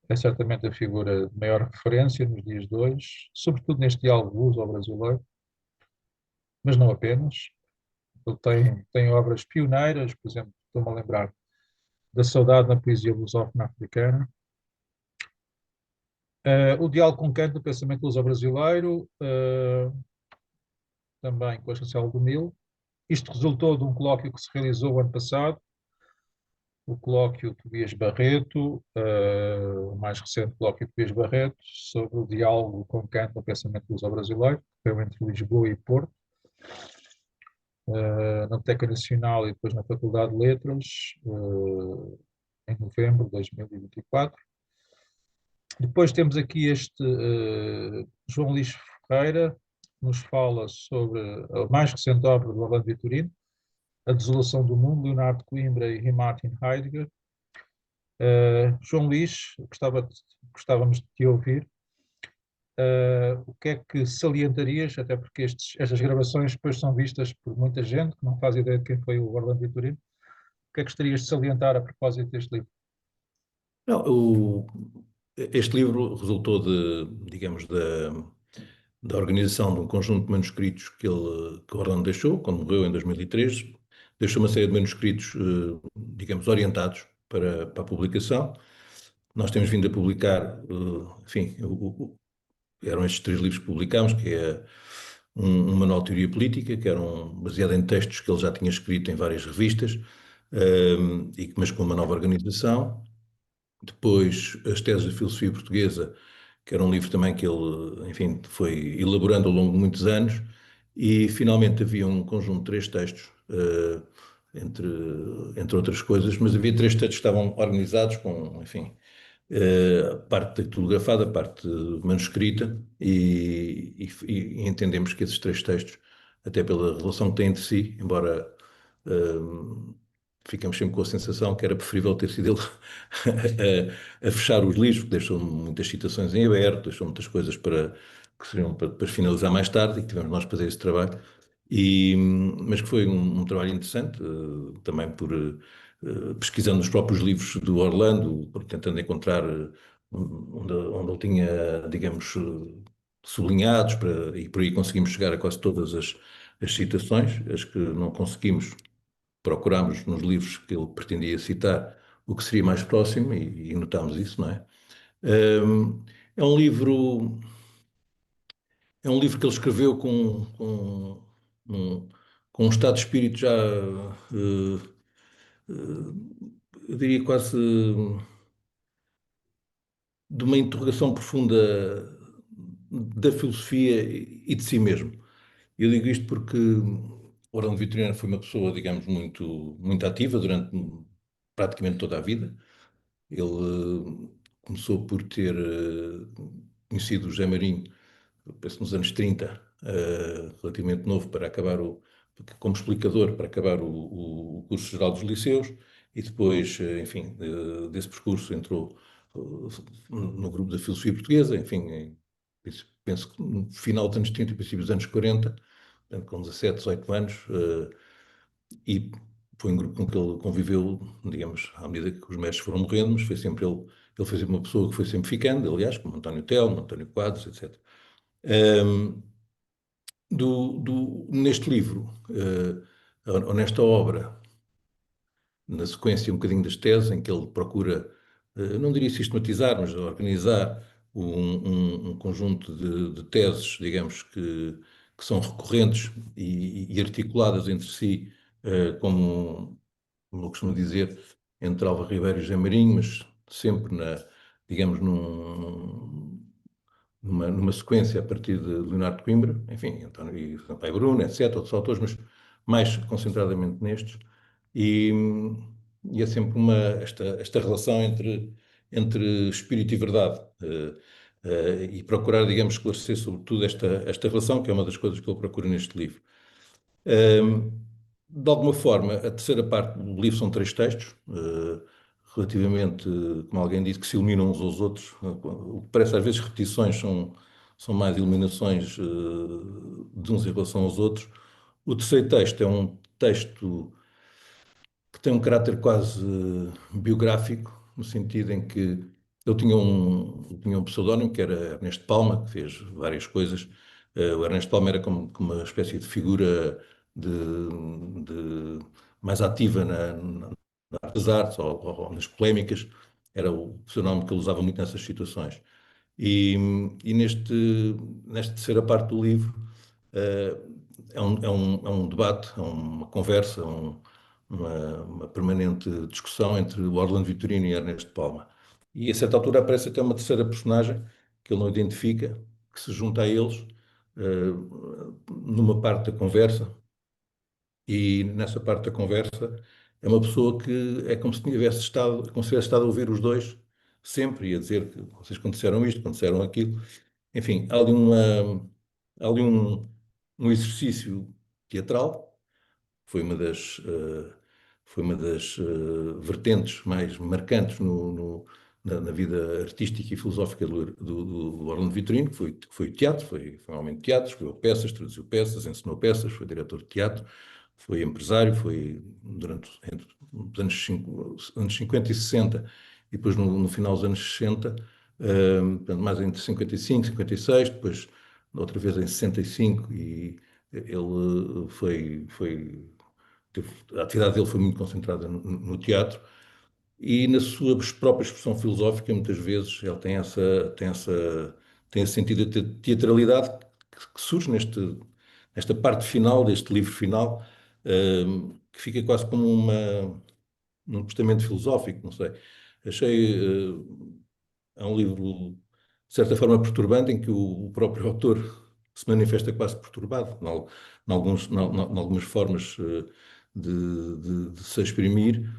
é certamente a figura de maior referência nos dias de hoje, sobretudo neste diálogo luso-brasileiro, mas não apenas. Ele tem obras pioneiras, por exemplo, estou-me a lembrar da Saudade na Poesia Lusófona Africana. O Diálogo com Kant do Pensamento Luso-Brasileiro, também com a Chancela do Mil. Isto resultou de um colóquio que se realizou o ano passado, o colóquio Tobias Barreto, o mais recente colóquio Tobias Barreto, sobre o diálogo com Kant no pensamento luso-brasileiro, que foi entre Lisboa e Porto, na Biblioteca Nacional e depois na Faculdade de Letras, em novembro de 2024. Depois temos aqui este João Luís Ferreira, que nos fala sobre a mais recente obra do Orlando Vitorino, A Desolação do Mundo, Leonardo Coimbra e Martin Heidegger. João Luís, gostávamos de te ouvir. O que é que salientarias, até porque estas gravações depois são vistas por muita gente que não faz ideia de quem foi o Orlando Vitorino. O que é que gostarias de salientar a propósito deste livro? Não, este livro resultou digamos, da organização de um conjunto de manuscritos que o Orlando deixou, quando morreu em 2003. Deixou uma série de manuscritos, digamos, orientados para a publicação. Nós temos vindo a publicar, enfim, eram estes três livros que publicámos, que é um manual de teoria política, que eram baseado em textos que ele já tinha escrito em várias revistas, mas com uma nova organização. Depois, as teses de filosofia portuguesa, que era um livro também que ele, enfim, foi elaborando ao longo de muitos anos. E, finalmente, havia um conjunto de três textos, entre, entre outras coisas, mas havia três textos que estavam organizados com, enfim, a parte datilografada, a parte manuscrita, e entendemos que esses três textos, até pela relação que têm entre si, embora ficamos sempre com a sensação que era preferível ter sido ele a fechar os livros, porque deixou muitas citações em aberto, deixou muitas coisas que seriam para depois finalizar mais tarde, e que tivemos nós que fazer esse trabalho. Mas que foi um trabalho interessante, também pesquisando os próprios livros do Orlando, tentando encontrar onde ele tinha, digamos, sublinhados, e por aí conseguimos chegar a quase todas as citações. As que não conseguimos, procurámos nos livros que ele pretendia citar o que seria mais próximo, e notámos isso, não é? Um, é um livro, é um livro que ele escreveu um, com um estado de espírito já, eu diria quase de uma interrogação profunda da filosofia e de si mesmo. Eu digo isto porque o Orlando Vitorino foi uma pessoa, digamos, muito ativa durante praticamente toda a vida. Ele começou por ter conhecido o José Marinho, eu penso nos anos 30, relativamente novo, como explicador, para acabar o curso geral dos liceus, e depois, enfim, desse percurso entrou no grupo da filosofia portuguesa, enfim, penso que no final dos anos 30 e princípio dos anos 40, portanto, com 17, 18 anos, e foi um grupo com que ele conviveu, digamos, à medida que os mestres foram morrendo, mas ele foi sempre uma pessoa que foi sempre ficando, aliás, como António Telmo, António Quadros, etc. Um, neste livro, ou nesta obra, na sequência um bocadinho das teses, em que ele procura, não diria sistematizar, mas organizar um conjunto de teses, digamos, que são recorrentes e articuladas entre si, como eu costumo dizer, entre Álvaro Ribeiro e José Marinho, mas sempre digamos, numa sequência a partir de Leonardo de Coimbra, enfim, António e Sampaio Bruno, etc., outros autores, mas mais concentradamente nestes. E, e é sempre esta relação entre espírito e verdade, e procurar, digamos, esclarecer sobretudo esta relação, que é uma das coisas que ele procura neste livro. De alguma forma, a terceira parte do livro são três textos, relativamente, como alguém disse, que se iluminam uns aos outros. O que parece às vezes repetições são mais iluminações de uns em relação aos outros. O terceiro texto é um texto que tem um caráter quase biográfico, no sentido em que ele tinha um pseudónimo que era Ernesto Palma, que fez várias coisas. O Ernesto Palma era como uma espécie de figura mais ativa nas artes, ou nas polémicas. Era o pseudónimo que ele usava muito nessas situações. E nesta terceira parte do livro, eh, é um debate, é uma conversa, uma permanente discussão entre o Orlando Vitorino e Ernesto Palma. E a certa altura aparece até uma terceira personagem que ele não identifica, que se junta a eles numa parte da conversa, e nessa parte da conversa é uma pessoa que é como se tivesse estado a ouvir os dois sempre, e a dizer que vocês quando disseram isto, quando disseram aquilo. Enfim, há ali um exercício teatral. Foi uma das vertentes mais marcantes na vida artística e filosófica do Orlando Vitorino, que foi o teatro. Foi um homem de teatro, escreveu peças, traduziu peças, ensinou peças, foi diretor de teatro, foi empresário, foi entre os anos 50 e 60, e depois no final dos anos 60, portanto, mais entre 55 e 56, depois outra vez em 65, e ele a atividade dele foi muito concentrada no teatro, e na sua própria expressão filosófica, muitas vezes ele tem essa tem esse sentido de teatralidade que surge nesta parte final deste livro final, que fica quase como um testamento filosófico, não sei. Achei, é um livro, de certa forma, perturbante, em que o próprio autor se manifesta quase perturbado, em algumas formas de se exprimir,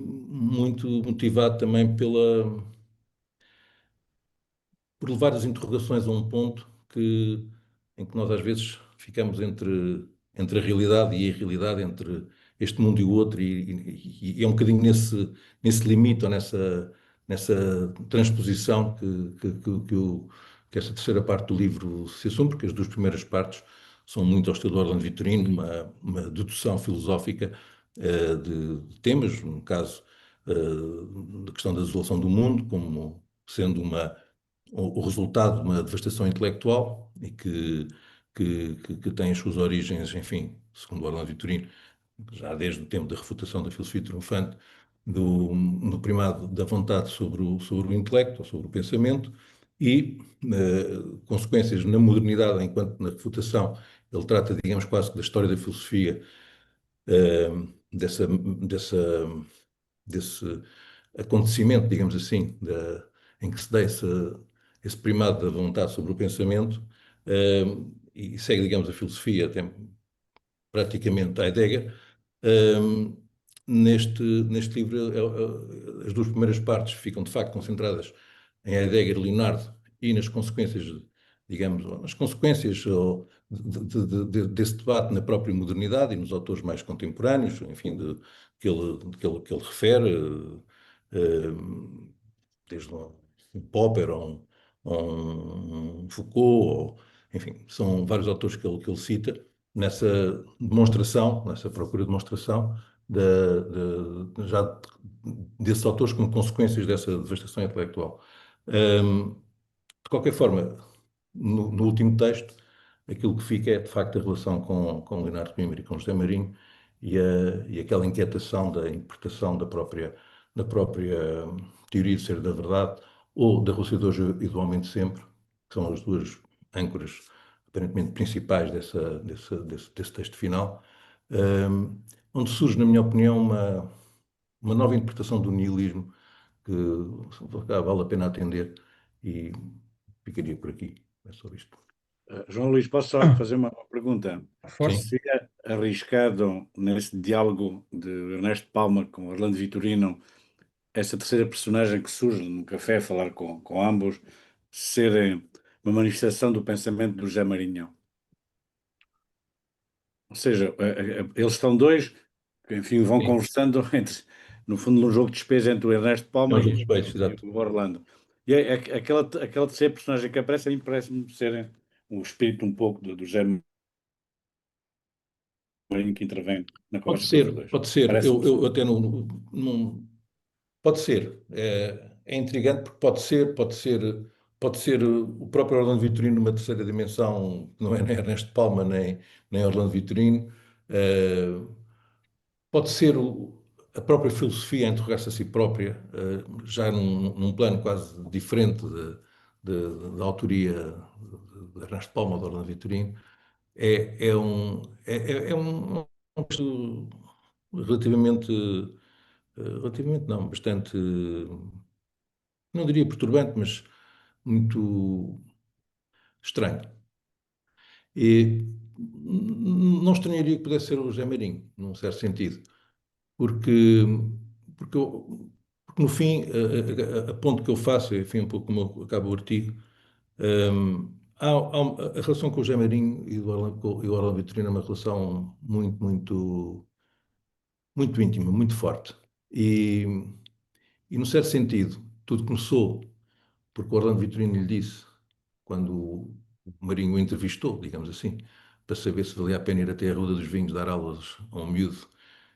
muito motivado também por levar as interrogações a um ponto em que nós às vezes ficamos entre a realidade e a irrealidade, entre este mundo e o outro, e é um bocadinho nesse limite ou nessa transposição que essa terceira parte do livro se assume, porque as duas primeiras partes são muito ao estilo do Orlando Vitorino, uma dedução filosófica de temas, no caso, da questão da desolação do mundo, como sendo o resultado de uma devastação intelectual e que tem as suas origens, enfim, segundo Orlando Vitorino, já desde o tempo da refutação da filosofia triunfante, no primado da vontade sobre o intelecto, ou sobre o pensamento, e consequências na modernidade, enquanto na refutação ele trata, digamos, quase que da história da filosofia, eh, desse acontecimento, digamos assim, em que se dá esse primado da vontade sobre o pensamento, e segue, digamos, a filosofia até praticamente Heidegger. Um, neste livro, as duas primeiras partes ficam de facto concentradas em Heidegger, Leonardo e nas consequências, digamos, nas consequências desse debate na própria modernidade e nos autores mais contemporâneos, enfim, que ele refere, desde um Popper a um Foucault, enfim, são vários autores que ele cita nessa demonstração, nessa procura de demonstração já desses autores como consequências dessa devastação intelectual. De qualquer forma, no último texto, aquilo que fica é de facto a relação com Leonardo Coimbra e com José Marinho e aquela inquietação da interpretação da própria teoria de ser da verdade ou da Rússia de hoje e do homem de sempre, que são as duas âncoras aparentemente principais desse texto final, onde surge, na minha opinião, uma nova interpretação do nihilismo que vale a pena atender e ficaria por aqui. É só isto. João Luís, posso só fazer uma pergunta? Força. Seria arriscado nesse diálogo de Ernesto Palma com Orlando Vitorino, essa terceira personagem que surge no café a falar com ambos, serem uma manifestação do pensamento do José Marinho? Ou seja, eles estão dois, que, enfim, vão Sim. conversando no fundo, num jogo de espelhos entre o Ernesto É Palma um jogo de espelhos, e exato. o Orlando. E aquela terceira personagem que aparece, a mim parece-me ser um espírito um pouco do José Marinho que intervém na Pode conversa com os ser, dois. pode ser. Parece-me. Eu até não. Pode ser. É intrigante porque pode ser o próprio Orlando Vitorino numa terceira dimensão, que não é nem Ernesto Palma, nem Orlando Vitorino. Pode ser a própria filosofia a interrogar-se a si própria, já num plano quase diferente da autoria de Ernesto Palma ou de Orlando Vitorino. É um texto relativamente não, bastante, não diria perturbante, mas muito estranho. E não estranharia que pudesse ser o José Marinho, num certo sentido, porque, porque, porque no fim, a ponto que eu faço, enfim, um pouco como acaba o artigo, a relação com o José Marinho e o Orlando Vitorino é uma relação muito, muito, muito íntima, muito forte. E num certo sentido, tudo começou porque o Orlando Vitorino lhe disse, quando o Marinho o entrevistou, digamos assim, para saber se valia a pena ir até a Rua dos Vinhos dar aulas a um miúdo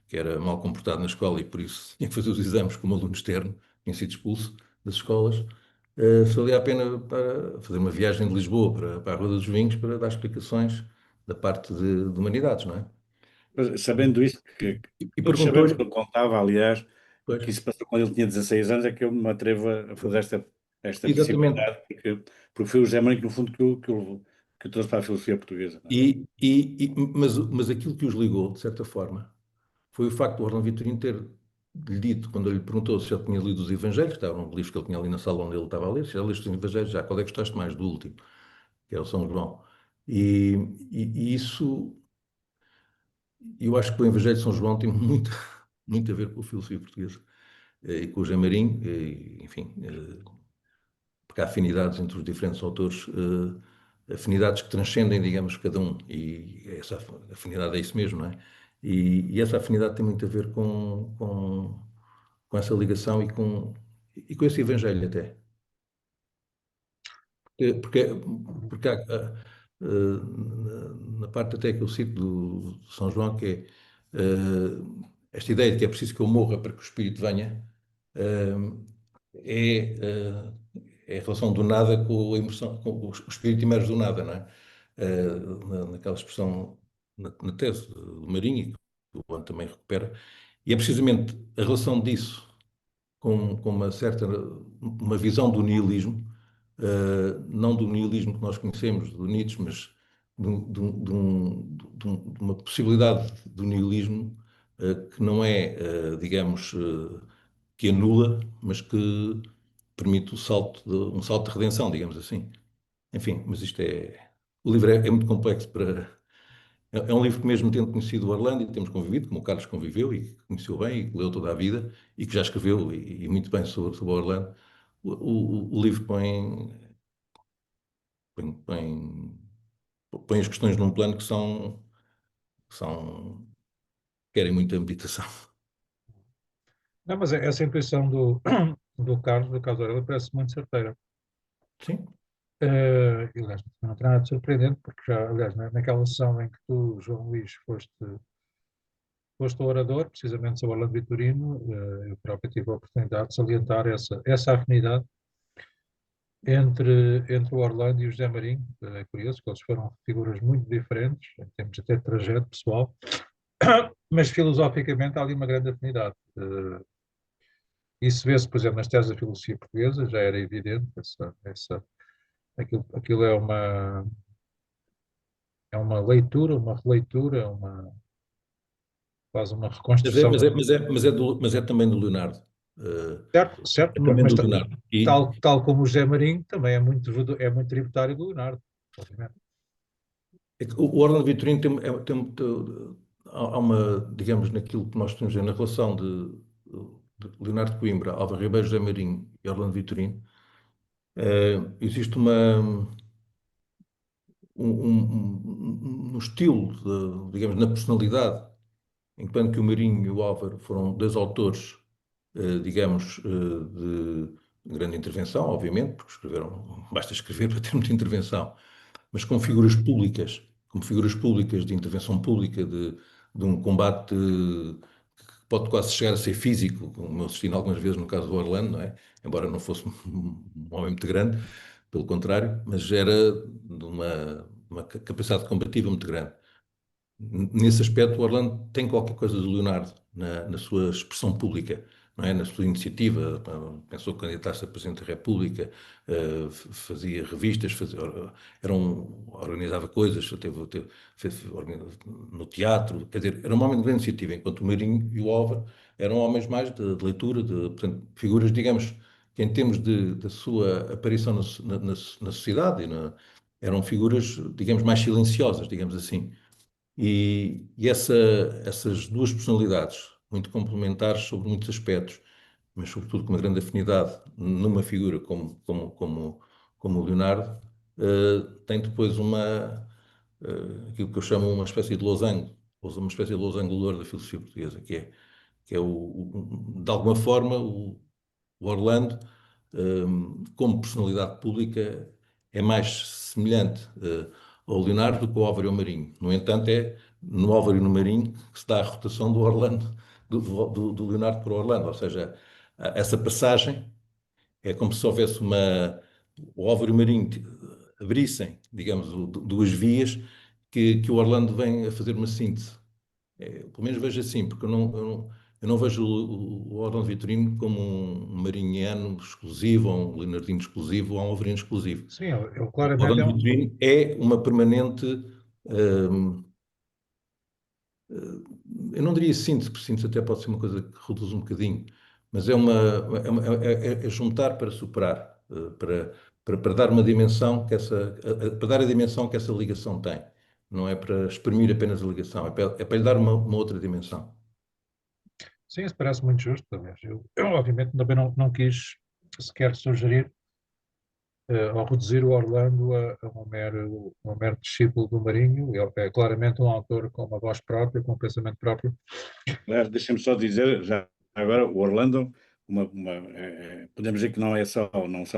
que era mal comportado na escola e por isso tinha que fazer os exames como aluno externo, tinha sido expulso das escolas, se valia a pena para fazer uma viagem de Lisboa para a Rua dos Vinhos para dar explicações da parte de humanidades, não é? Mas, sabendo isso, que E todos sabemos que perguntou-lhe, ele contava, aliás, pois, que isso passou quando ele tinha 16 anos, é que eu me atrevo a fazer esta Exatamente. disciplinaridade, porque foi o José Maria que, no fundo, que o trouxe para a filosofia portuguesa. Não é? Mas aquilo que os ligou, de certa forma, foi o facto do Orlando Vitorino ter lhe dito, quando ele lhe perguntou se ele tinha lido os Evangelhos, que estavam livros que ele tinha ali na sala onde ele estava a ler, se já leste os Evangelhos, já, qual é que gostaste mais do último, que é o São João. E, e isso, eu acho que o Evangelho de São João tem muito, muito a ver com a filosofia portuguesa e com o José Marinho, enfim, porque há afinidades entre os diferentes autores, afinidades que transcendem, digamos, cada um, e essa afinidade é isso mesmo, não é? E essa afinidade tem muito a ver com essa ligação e com esse evangelho até. Porque, porque há, na parte até que eu cito do São João, que é esta ideia de que é preciso que eu morra para que o Espírito venha, é a relação do nada com a emoção, com o espírito imerso do nada, não é? Naquela expressão, na tese do Marinho, que o Ano também recupera, e é precisamente a relação disso com uma certa, uma visão do niilismo, não do niilismo que nós conhecemos, do Nietzsche, mas de uma possibilidade do niilismo que não é, digamos, que anula, mas que permite um salto de redenção, digamos assim. Enfim, mas isto é. O livro é muito complexo para. É um livro que, mesmo tendo conhecido o Orlando e temos convivido, como o Carlos conviveu e que conheceu bem e que leu toda a vida e que já escreveu e muito bem sobre o Orlando, o livro põe, põe, põe as questões num plano que querem muita meditação. Não, mas essa intuição do Carlos Aurélio parece muito certeira. Sim. E, aliás, não tem nada de surpreendente, porque já, aliás, naquela sessão em que tu, João Luís, foste o orador, precisamente sobre Orlando Vitorino, eu próprio tive a oportunidade de salientar essa afinidade entre o Orlando e o José Marinho. É curioso que eles foram figuras muito diferentes, em termos até de trajeto pessoal, mas filosoficamente há ali uma grande afinidade. Isso vê-se, por exemplo, nas teses da filosofia portuguesa, já era evidente, aquilo é uma leitura, uma releitura, quase uma reconstrução. Mas é também do Leonardo. Certo, certo, É também mas do Leonardo. tal como o José Marinho, também é muito tributário do Leonardo, obviamente. O Orlando Vitorino há uma, digamos, naquilo que nós temos na relação de Leonardo de Coimbra, Álvaro Ribeiro, José Marinho e Orlando Vitorino, existe um estilo, digamos, na personalidade, enquanto que o Marinho e o Álvaro foram dois autores, digamos, de grande intervenção, obviamente, porque basta escrever para ter muita intervenção, mas com figuras públicas, como figuras públicas de intervenção pública, de um combate que pode quase chegar a ser físico, como eu assisti algumas vezes no caso do Orlando, não é? Embora não fosse um homem muito grande, pelo contrário, mas era de uma capacidade combativa muito grande. Nesse aspecto, o Orlando tem qualquer coisa do Leonardo na sua expressão pública, não é? Na sua iniciativa. Pensou candidatar-se a Presidente da República, fazia revistas, organizava coisas, no teatro, quer dizer, era um homem de grande iniciativa, enquanto o Marinho e o Álvaro eram homens mais de leitura, portanto, figuras, digamos, que em termos da sua aparição na sociedade, eram figuras, digamos, mais silenciosas, digamos assim. E essas duas personalidades, muito complementares sobre muitos aspectos, mas sobretudo com uma grande afinidade numa figura como o Leonardo, tem depois aquilo que eu chamo uma espécie de losango, ou uma espécie de losango da filosofia portuguesa, que é de alguma forma, o Orlando, como personalidade pública, é mais semelhante ao Leonardo do que ao Álvaro e ao Marinho. No entanto, é no Álvaro e no Marinho que se dá a rotação do Orlando, do Leonardo para o Orlando. Ou seja, essa passagem é como se houvesse o Álvaro e o Marinho abrissem, digamos, duas vias que o Orlando vem a fazer uma síntese. Pelo menos vejo assim, porque Eu não vejo o Orlando Vitorino como um marinhiano exclusivo, ou um leonardino exclusivo, ou um alvarinho exclusivo. Sim, ele O claramente Orlando Vitorino é uma permanente, hum, eu não diria síntese, porque síntese até pode ser uma coisa que reduz um bocadinho, mas é juntar para superar, para dar uma dimensão que para dar a dimensão que essa ligação tem. Não é para exprimir apenas a ligação, é para lhe dar uma outra dimensão. sim, isso parece muito justo, talvez. Eu, obviamente, também sequer sugerir ou reduzir o Orlando a um mero discípulo do Marinho. Ele é claramente um autor com uma voz própria, com um pensamento próprio. Aliás, deixem-me só dizer, já agora, o Orlando, podemos dizer que não só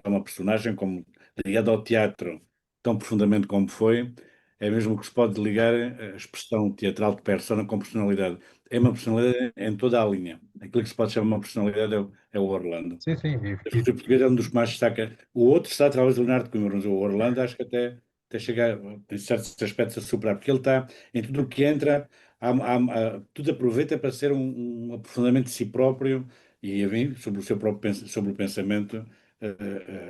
uma personagem como ligada ao teatro tão profundamente como foi, é mesmo que se pode ligar a expressão teatral de persona com personalidade. É uma personalidade em toda a linha. Aquilo que se pode chamar uma personalidade é o Orlando. Sim, sim, A filosofia portuguesa é um dos que mais destaca. O outro está talvez o Leonardo Coimbra, mas o Orlando acho que até chega, em certos aspectos, a superar, porque ele está em tudo o que entra, tudo aproveita para ser um aprofundamento de si próprio e enfim, sobre o seu próprio sobre o pensamento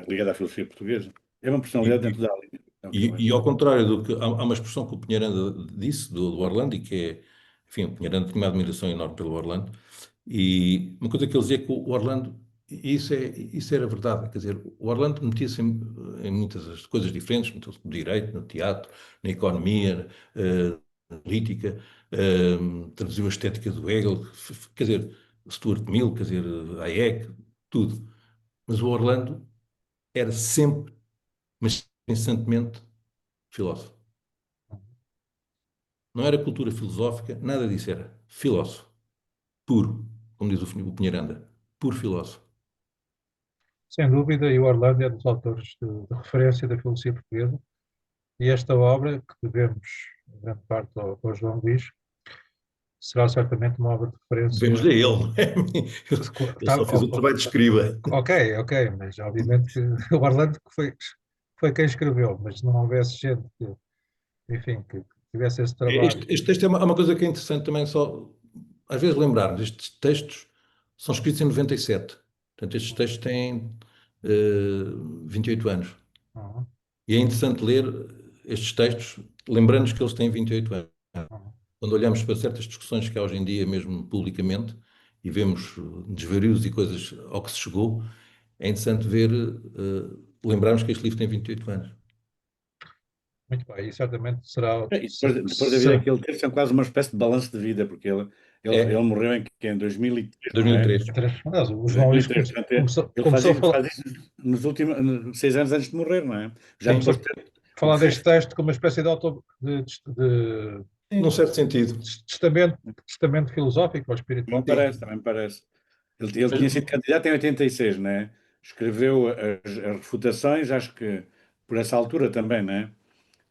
ligado à filosofia portuguesa. É uma personalidade E, dentro da linha, é o que eu e acho. ao contrário do que há uma expressão que o Pinheiranda disse, do Orlando, e que é, enfim, o Pinheiranda tinha uma admiração enorme pelo Orlando, e uma coisa que ele dizia é que o Orlando, e isso era verdade, quer dizer, o Orlando metia-se em muitas das coisas diferentes, meteu-se no direito, no teatro, na economia, na política, traduziu a estética do Hegel, quer dizer, Stuart Mill, quer dizer, Hayek, tudo. Mas o Orlando era sempre, mas incessantemente, filósofo. Não era cultura filosófica, nada disso, era filósofo. Puro, como diz o Pinheiranda. Puro filósofo. sem dúvida, e o Orlando é dos autores de referência da filosofia portuguesa. E esta obra, que devemos, em grande parte, ao João Luís, será certamente uma obra de referência. Devemos-lhe a ele, não é? Eu Tá, só fiz o trabalho de escriba. ok, ok, mas obviamente que o Orlando foi quem escreveu, mas se não houvesse gente que, enfim, que tivesse esse trabalho. Este texto é uma coisa que é interessante também, só às vezes lembrarmos, estes textos são escritos em 97. Portanto, estes textos têm 28 anos. Uhum, E é interessante ler estes textos, lembrando-nos que eles têm 28 anos. uhum. Quando olhamos para certas discussões que há hoje em dia, mesmo publicamente, e vemos desvarios e coisas ao que se chegou, é interessante ver, lembrarmos que este livro tem 28 anos. Muito bem, e certamente será, E depois da vida que ele teve, são quase uma espécie de balanço de vida, porque ele É, morreu em 2003, não é? 2003. aliás, o João Luís 2003, portanto, ele começou a falar, faz isso nos últimos 6 anos antes de morrer, não é? Já Sim, depois sim. de ter o falar deste resto. texto como uma espécie Num certo sentido. testamento filosófico ou espiritual. Também me parece. Ele Mas tinha sido candidato em 86, não é? Escreveu as refutações, acho que por essa altura também, não é?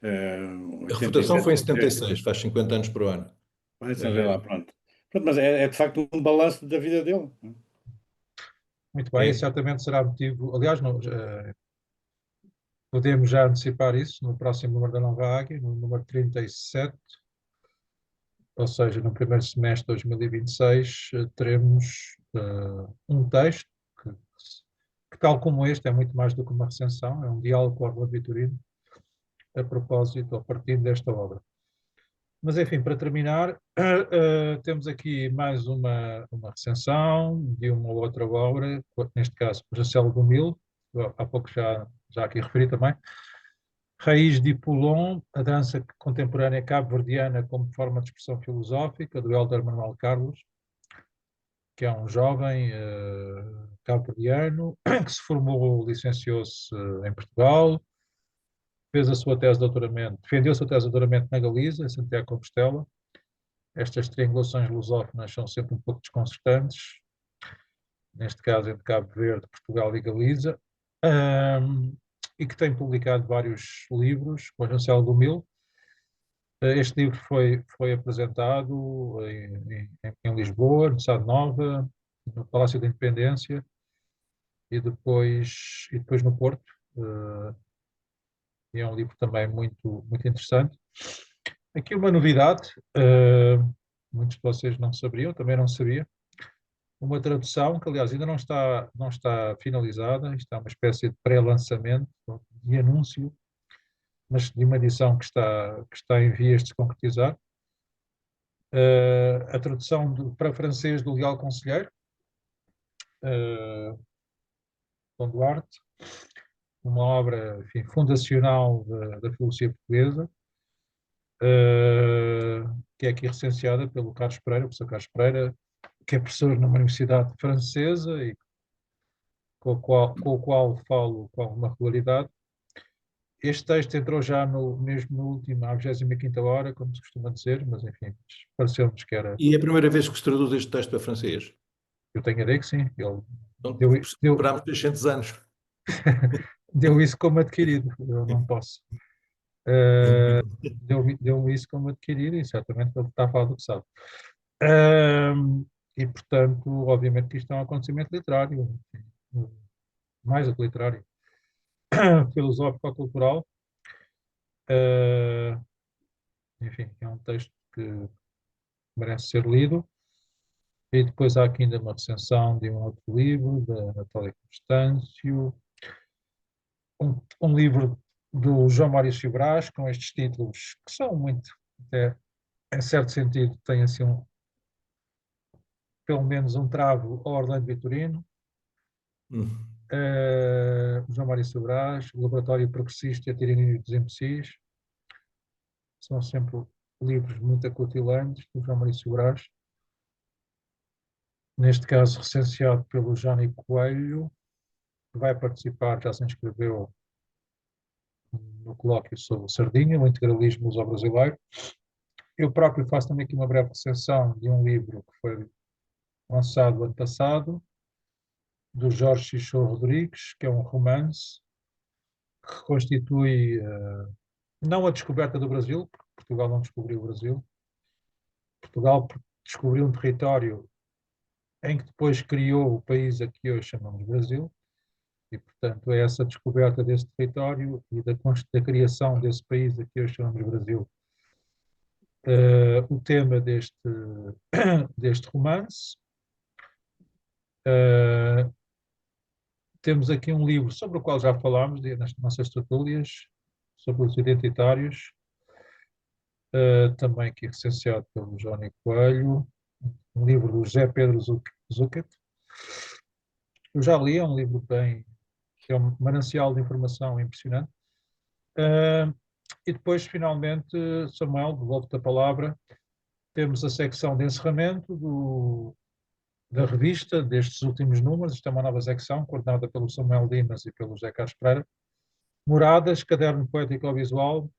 a refutação 87, foi em 88. 76, faz 50 anos por ano. Vai saber lá, pronto. Pronto, mas é de facto um balanço da vida dele. Muito bem, e É. certamente será motivo. Aliás, podemos já antecipar isso no próximo número da Nova Águia, no número 37, ou seja, no primeiro semestre de 2026, teremos um texto que, tal como este, é muito mais do que uma recensão, é um diálogo com o Orlando Vitorino, a propósito, ou partindo desta obra. Mas, enfim, para terminar, temos aqui mais uma recensão de uma outra obra, neste caso, por Jacelo do Mil, há pouco já aqui referi também, Raiz de Poulon, a dança contemporânea cabo-verdiana como forma de expressão filosófica, do Hélder Manuel Carlos, que é um jovem cabo-verdiano que se formou, licenciou-se em Portugal, fez a sua tese de doutoramento, defendeu a sua tese de doutoramento na Galiza, em Santiago de Compostela. Estas triangulações lusófonas são sempre um pouco desconcertantes, neste caso entre Cabo Verde, Portugal e Galiza, e que tem publicado vários livros com a Jacelo do Mil. Este livro foi apresentado em Lisboa, no Sá de Nova, no Palácio da Independência e depois no Porto. E é um livro também muito, muito interessante. Aqui uma novidade, muitos de vocês não sabiam, também não sabia. uma tradução que, aliás, ainda não está finalizada, isto é uma espécie de pré-lançamento, de anúncio, mas de uma edição que está em vias de se concretizar. A tradução para francês do Leal Conselheiro, Dom Duarte, uma obra, enfim, fundacional da filosofia portuguesa, que é aqui recenseada pelo Carlos Pereira, o professor Carlos Pereira, que é professor numa universidade francesa e com o qual falo com alguma regularidade. Este texto entrou já mesmo no último, à 25ª hora, como se costuma dizer, mas enfim, pareceu-nos que era. E é a primeira vez que se traduz este texto para francês. Eu tenho a ideia que sim. Ele Então, deu, esperámos 600 anos. deu isso como adquirido. Eu não posso. Deu isso como adquirido e certamente ele está a falar do que sabe. E, portanto, obviamente que isto é um acontecimento literário, mais do que literário, filosófico-cultural. Enfim, é um texto que merece ser lido. E depois há aqui ainda uma recensão de um outro livro, da Natália Constâncio, um livro do João Maurício Brás, com estes títulos que são muito, até, em certo sentido, têm assim pelo menos um travo ao Orlando Vitorino. João Maurício Brás, o Laboratório Progressista e a Tirania dos Imbecis. São sempre livros muito acutilantes do João Maurício Brás. Neste caso, recenseado pelo Jónio Coelho, que vai participar, já se inscreveu no colóquio sobre o Sardinha, o integralismo luso-brasileiro. Eu próprio faço também aqui uma breve recensião de um livro que foi lançado ano passado, do Jorge Xixô Rodrigues, que é um romance que reconstitui não a descoberta do Brasil, porque Portugal não descobriu o Brasil. Portugal descobriu um território em que depois criou o país a que hoje chamamos Brasil, e, portanto, é essa descoberta desse território e da criação desse país a que hoje chamamos Brasil o tema deste romance. Temos aqui um livro sobre o qual já falámos nas nossas tertúlias, sobre os identitários, também aqui recenseado pelo Jónio Coelho, um livro do José Pedro Zucchet. Eu já li, é um livro que é um manancial de informação impressionante. E depois, finalmente, Samuel, devolvo-te a palavra, temos a secção de encerramento da revista, destes últimos números. Isto é uma nova secção, coordenada pelo Samuel Dimas e pelo José Carlos Pereira. Moradas, caderno poético visual.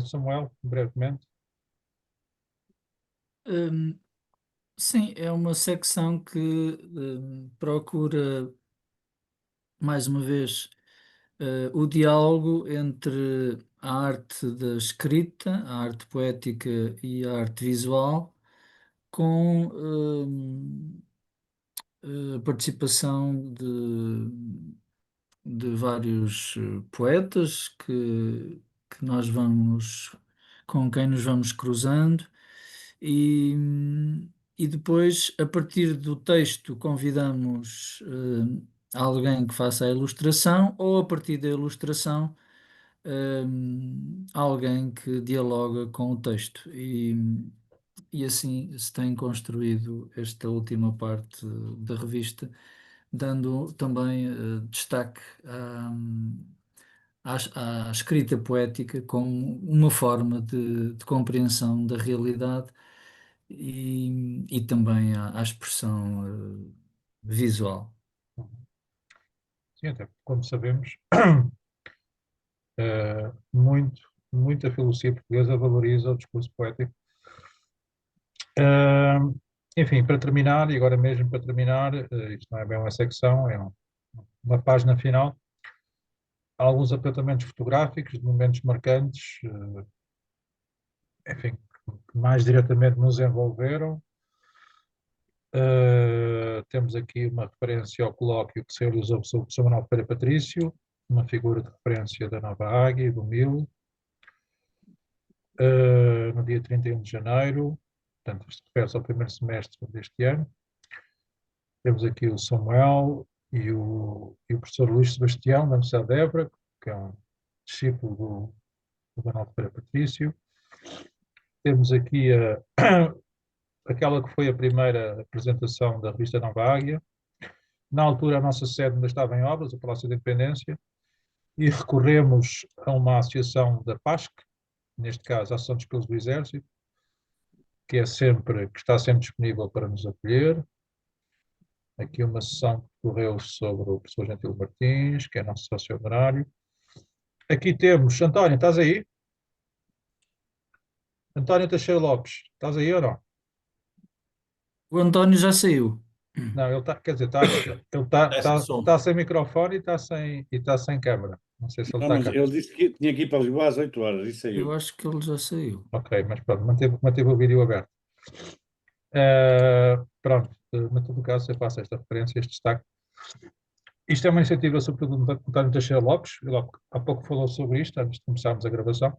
Samuel, brevemente. Sim, é uma secção que procura, mais uma vez, o diálogo entre a arte da escrita, a arte poética e a arte visual, com a participação de vários poetas que nós vamos, com quem nos vamos cruzando e, e depois, a partir do texto, convidamos alguém que faça a ilustração ou a partir da ilustração alguém que dialoga com o texto e assim se tem construído esta última parte da revista, dando também destaque à escrita poética como uma forma de compreensão da realidade e também à expressão visual. Sim, até como sabemos, muita filosofia portuguesa valoriza o discurso poético. Enfim, para terminar, e agora mesmo para terminar, isto não é bem uma secção, é uma página final, há alguns apontamentos fotográficos de momentos marcantes, enfim, que mais diretamente nos envolveram. Temos aqui uma referência ao colóquio que se realizou sobre o Sr. Manuel Pereira Patrício, uma figura de referência da Nova Águia e do Mil, no dia 31 de janeiro, portanto, isto refere-se ao primeiro semestre deste ano. Temos aqui o Samuel e o professor Luís Sebastião, da Universidade de Évora, que é um discípulo do Manuel Ferreira Patrício. Temos aqui aquela que foi a primeira apresentação da revista Nova Águia. Na altura, a nossa sede ainda estava em obras, o Palácio da Independência, e recorremos a uma associação da PASC, neste caso a Associação dos Pelos do Exército, que está sempre disponível para nos acolher. Aqui uma sessão que correu sobre o professor Gentil Martins, que é nosso sócio honorário. Aqui temos, António, estás aí? António Teixeira Lopes, estás aí ou não? O António já saiu. Não, ele está, quer dizer, Essa som. está sem microfone e está sem câmara. Não sei se ele Não, está mas cá. ele disse que tinha que ir para Lisboa às 8 horas e saiu. Eu acho que ele já saiu. Ok, mas pronto, manteve o vídeo aberto. Pronto, mas em todo caso eu faço esta referência, este destaque. Isto é uma iniciativa sobretudo do António Teixeira Lopes, ele há pouco falou sobre isto, antes de começarmos a gravação.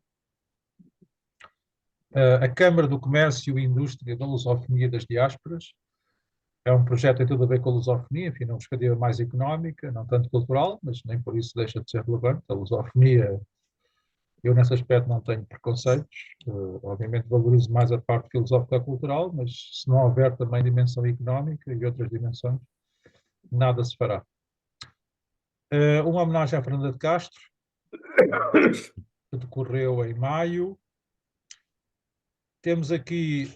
A Câmara do Comércio e Indústria da Lusofonia das Diásporas é um projeto que tem tudo a ver com a lusofonia, enfim, uma perspectiva mais económica, não tanto cultural, mas nem por isso deixa de ser relevante. A lusofonia, eu nesse aspecto não tenho preconceitos, obviamente valorizo mais a parte filosófica e cultural, mas se não houver também dimensão económica e outras dimensões, nada se fará. Uma homenagem à Fernanda de Castro, que decorreu em maio. Temos aqui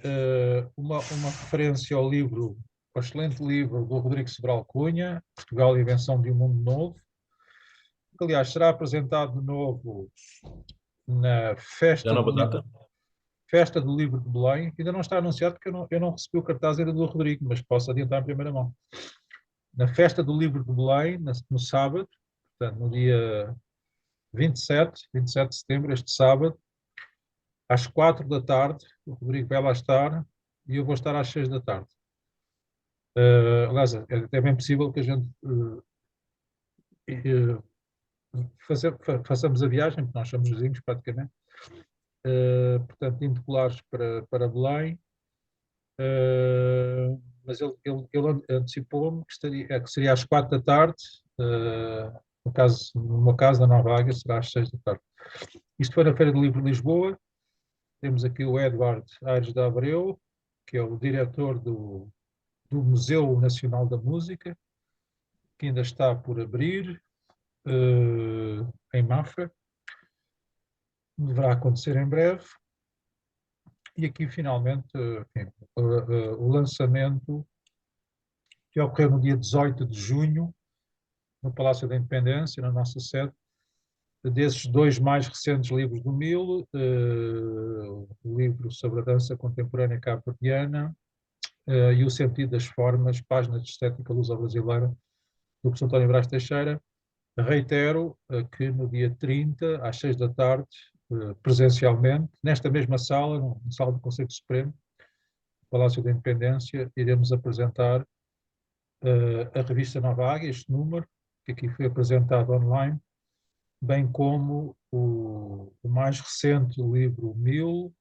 uma referência ao livro, ao excelente livro do Rodrigo Sobral Cunha, Portugal e a Invenção de um Mundo Novo, que, aliás, será apresentado de novo na Já nova data? Festa do Livro de Belém. Ainda não está anunciado porque eu não recebi o cartaz ainda do Rodrigo, mas posso adiantar em primeira mão. Na Festa do Livro de Belém, no sábado, portanto, no dia 27 de setembro, este sábado, às 4 da tarde, o Rodrigo vai lá estar e eu vou estar às 6 da tarde. Aliás, é bem possível que a gente façamos a viagem, porque nós somos vizinhos praticamente. Portanto, indo colares para Belém. Mas ele antecipou-me que seria às 4 da tarde. No meu caso, na Nova Águia, será às 6 da tarde. Isto foi na Feira do Livro de Lisboa. Temos aqui o Eduardo Aires de Abreu, que é o diretor do Museu Nacional da Música, que ainda está por abrir em Mafra. Deverá acontecer em breve. E aqui, finalmente, enfim, o lançamento que ocorreu no dia 18 de junho, no Palácio da Independência, na nossa sede, desses dois mais recentes livros do Milo, o livro sobre a dança contemporânea cabo-verdiana e o sentido das formas, páginas de estética luso-brasileira, do professor António Brás Teixeira. Reitero que no dia 30, às 6 da tarde, presencialmente, nesta mesma sala, no sala do Conselho Supremo, Palácio da Independência, iremos apresentar a revista Nova Águia, este número, que aqui foi apresentado online, bem como o mais recente livro 1000,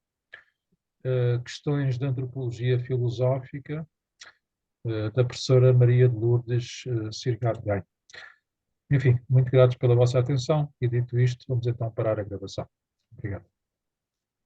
Questões de Antropologia Filosófica, da professora Maria de Lourdes Cirgado Gain. Enfim, muito gratos pela vossa atenção e dito isto, vamos então parar a gravação. Obrigado.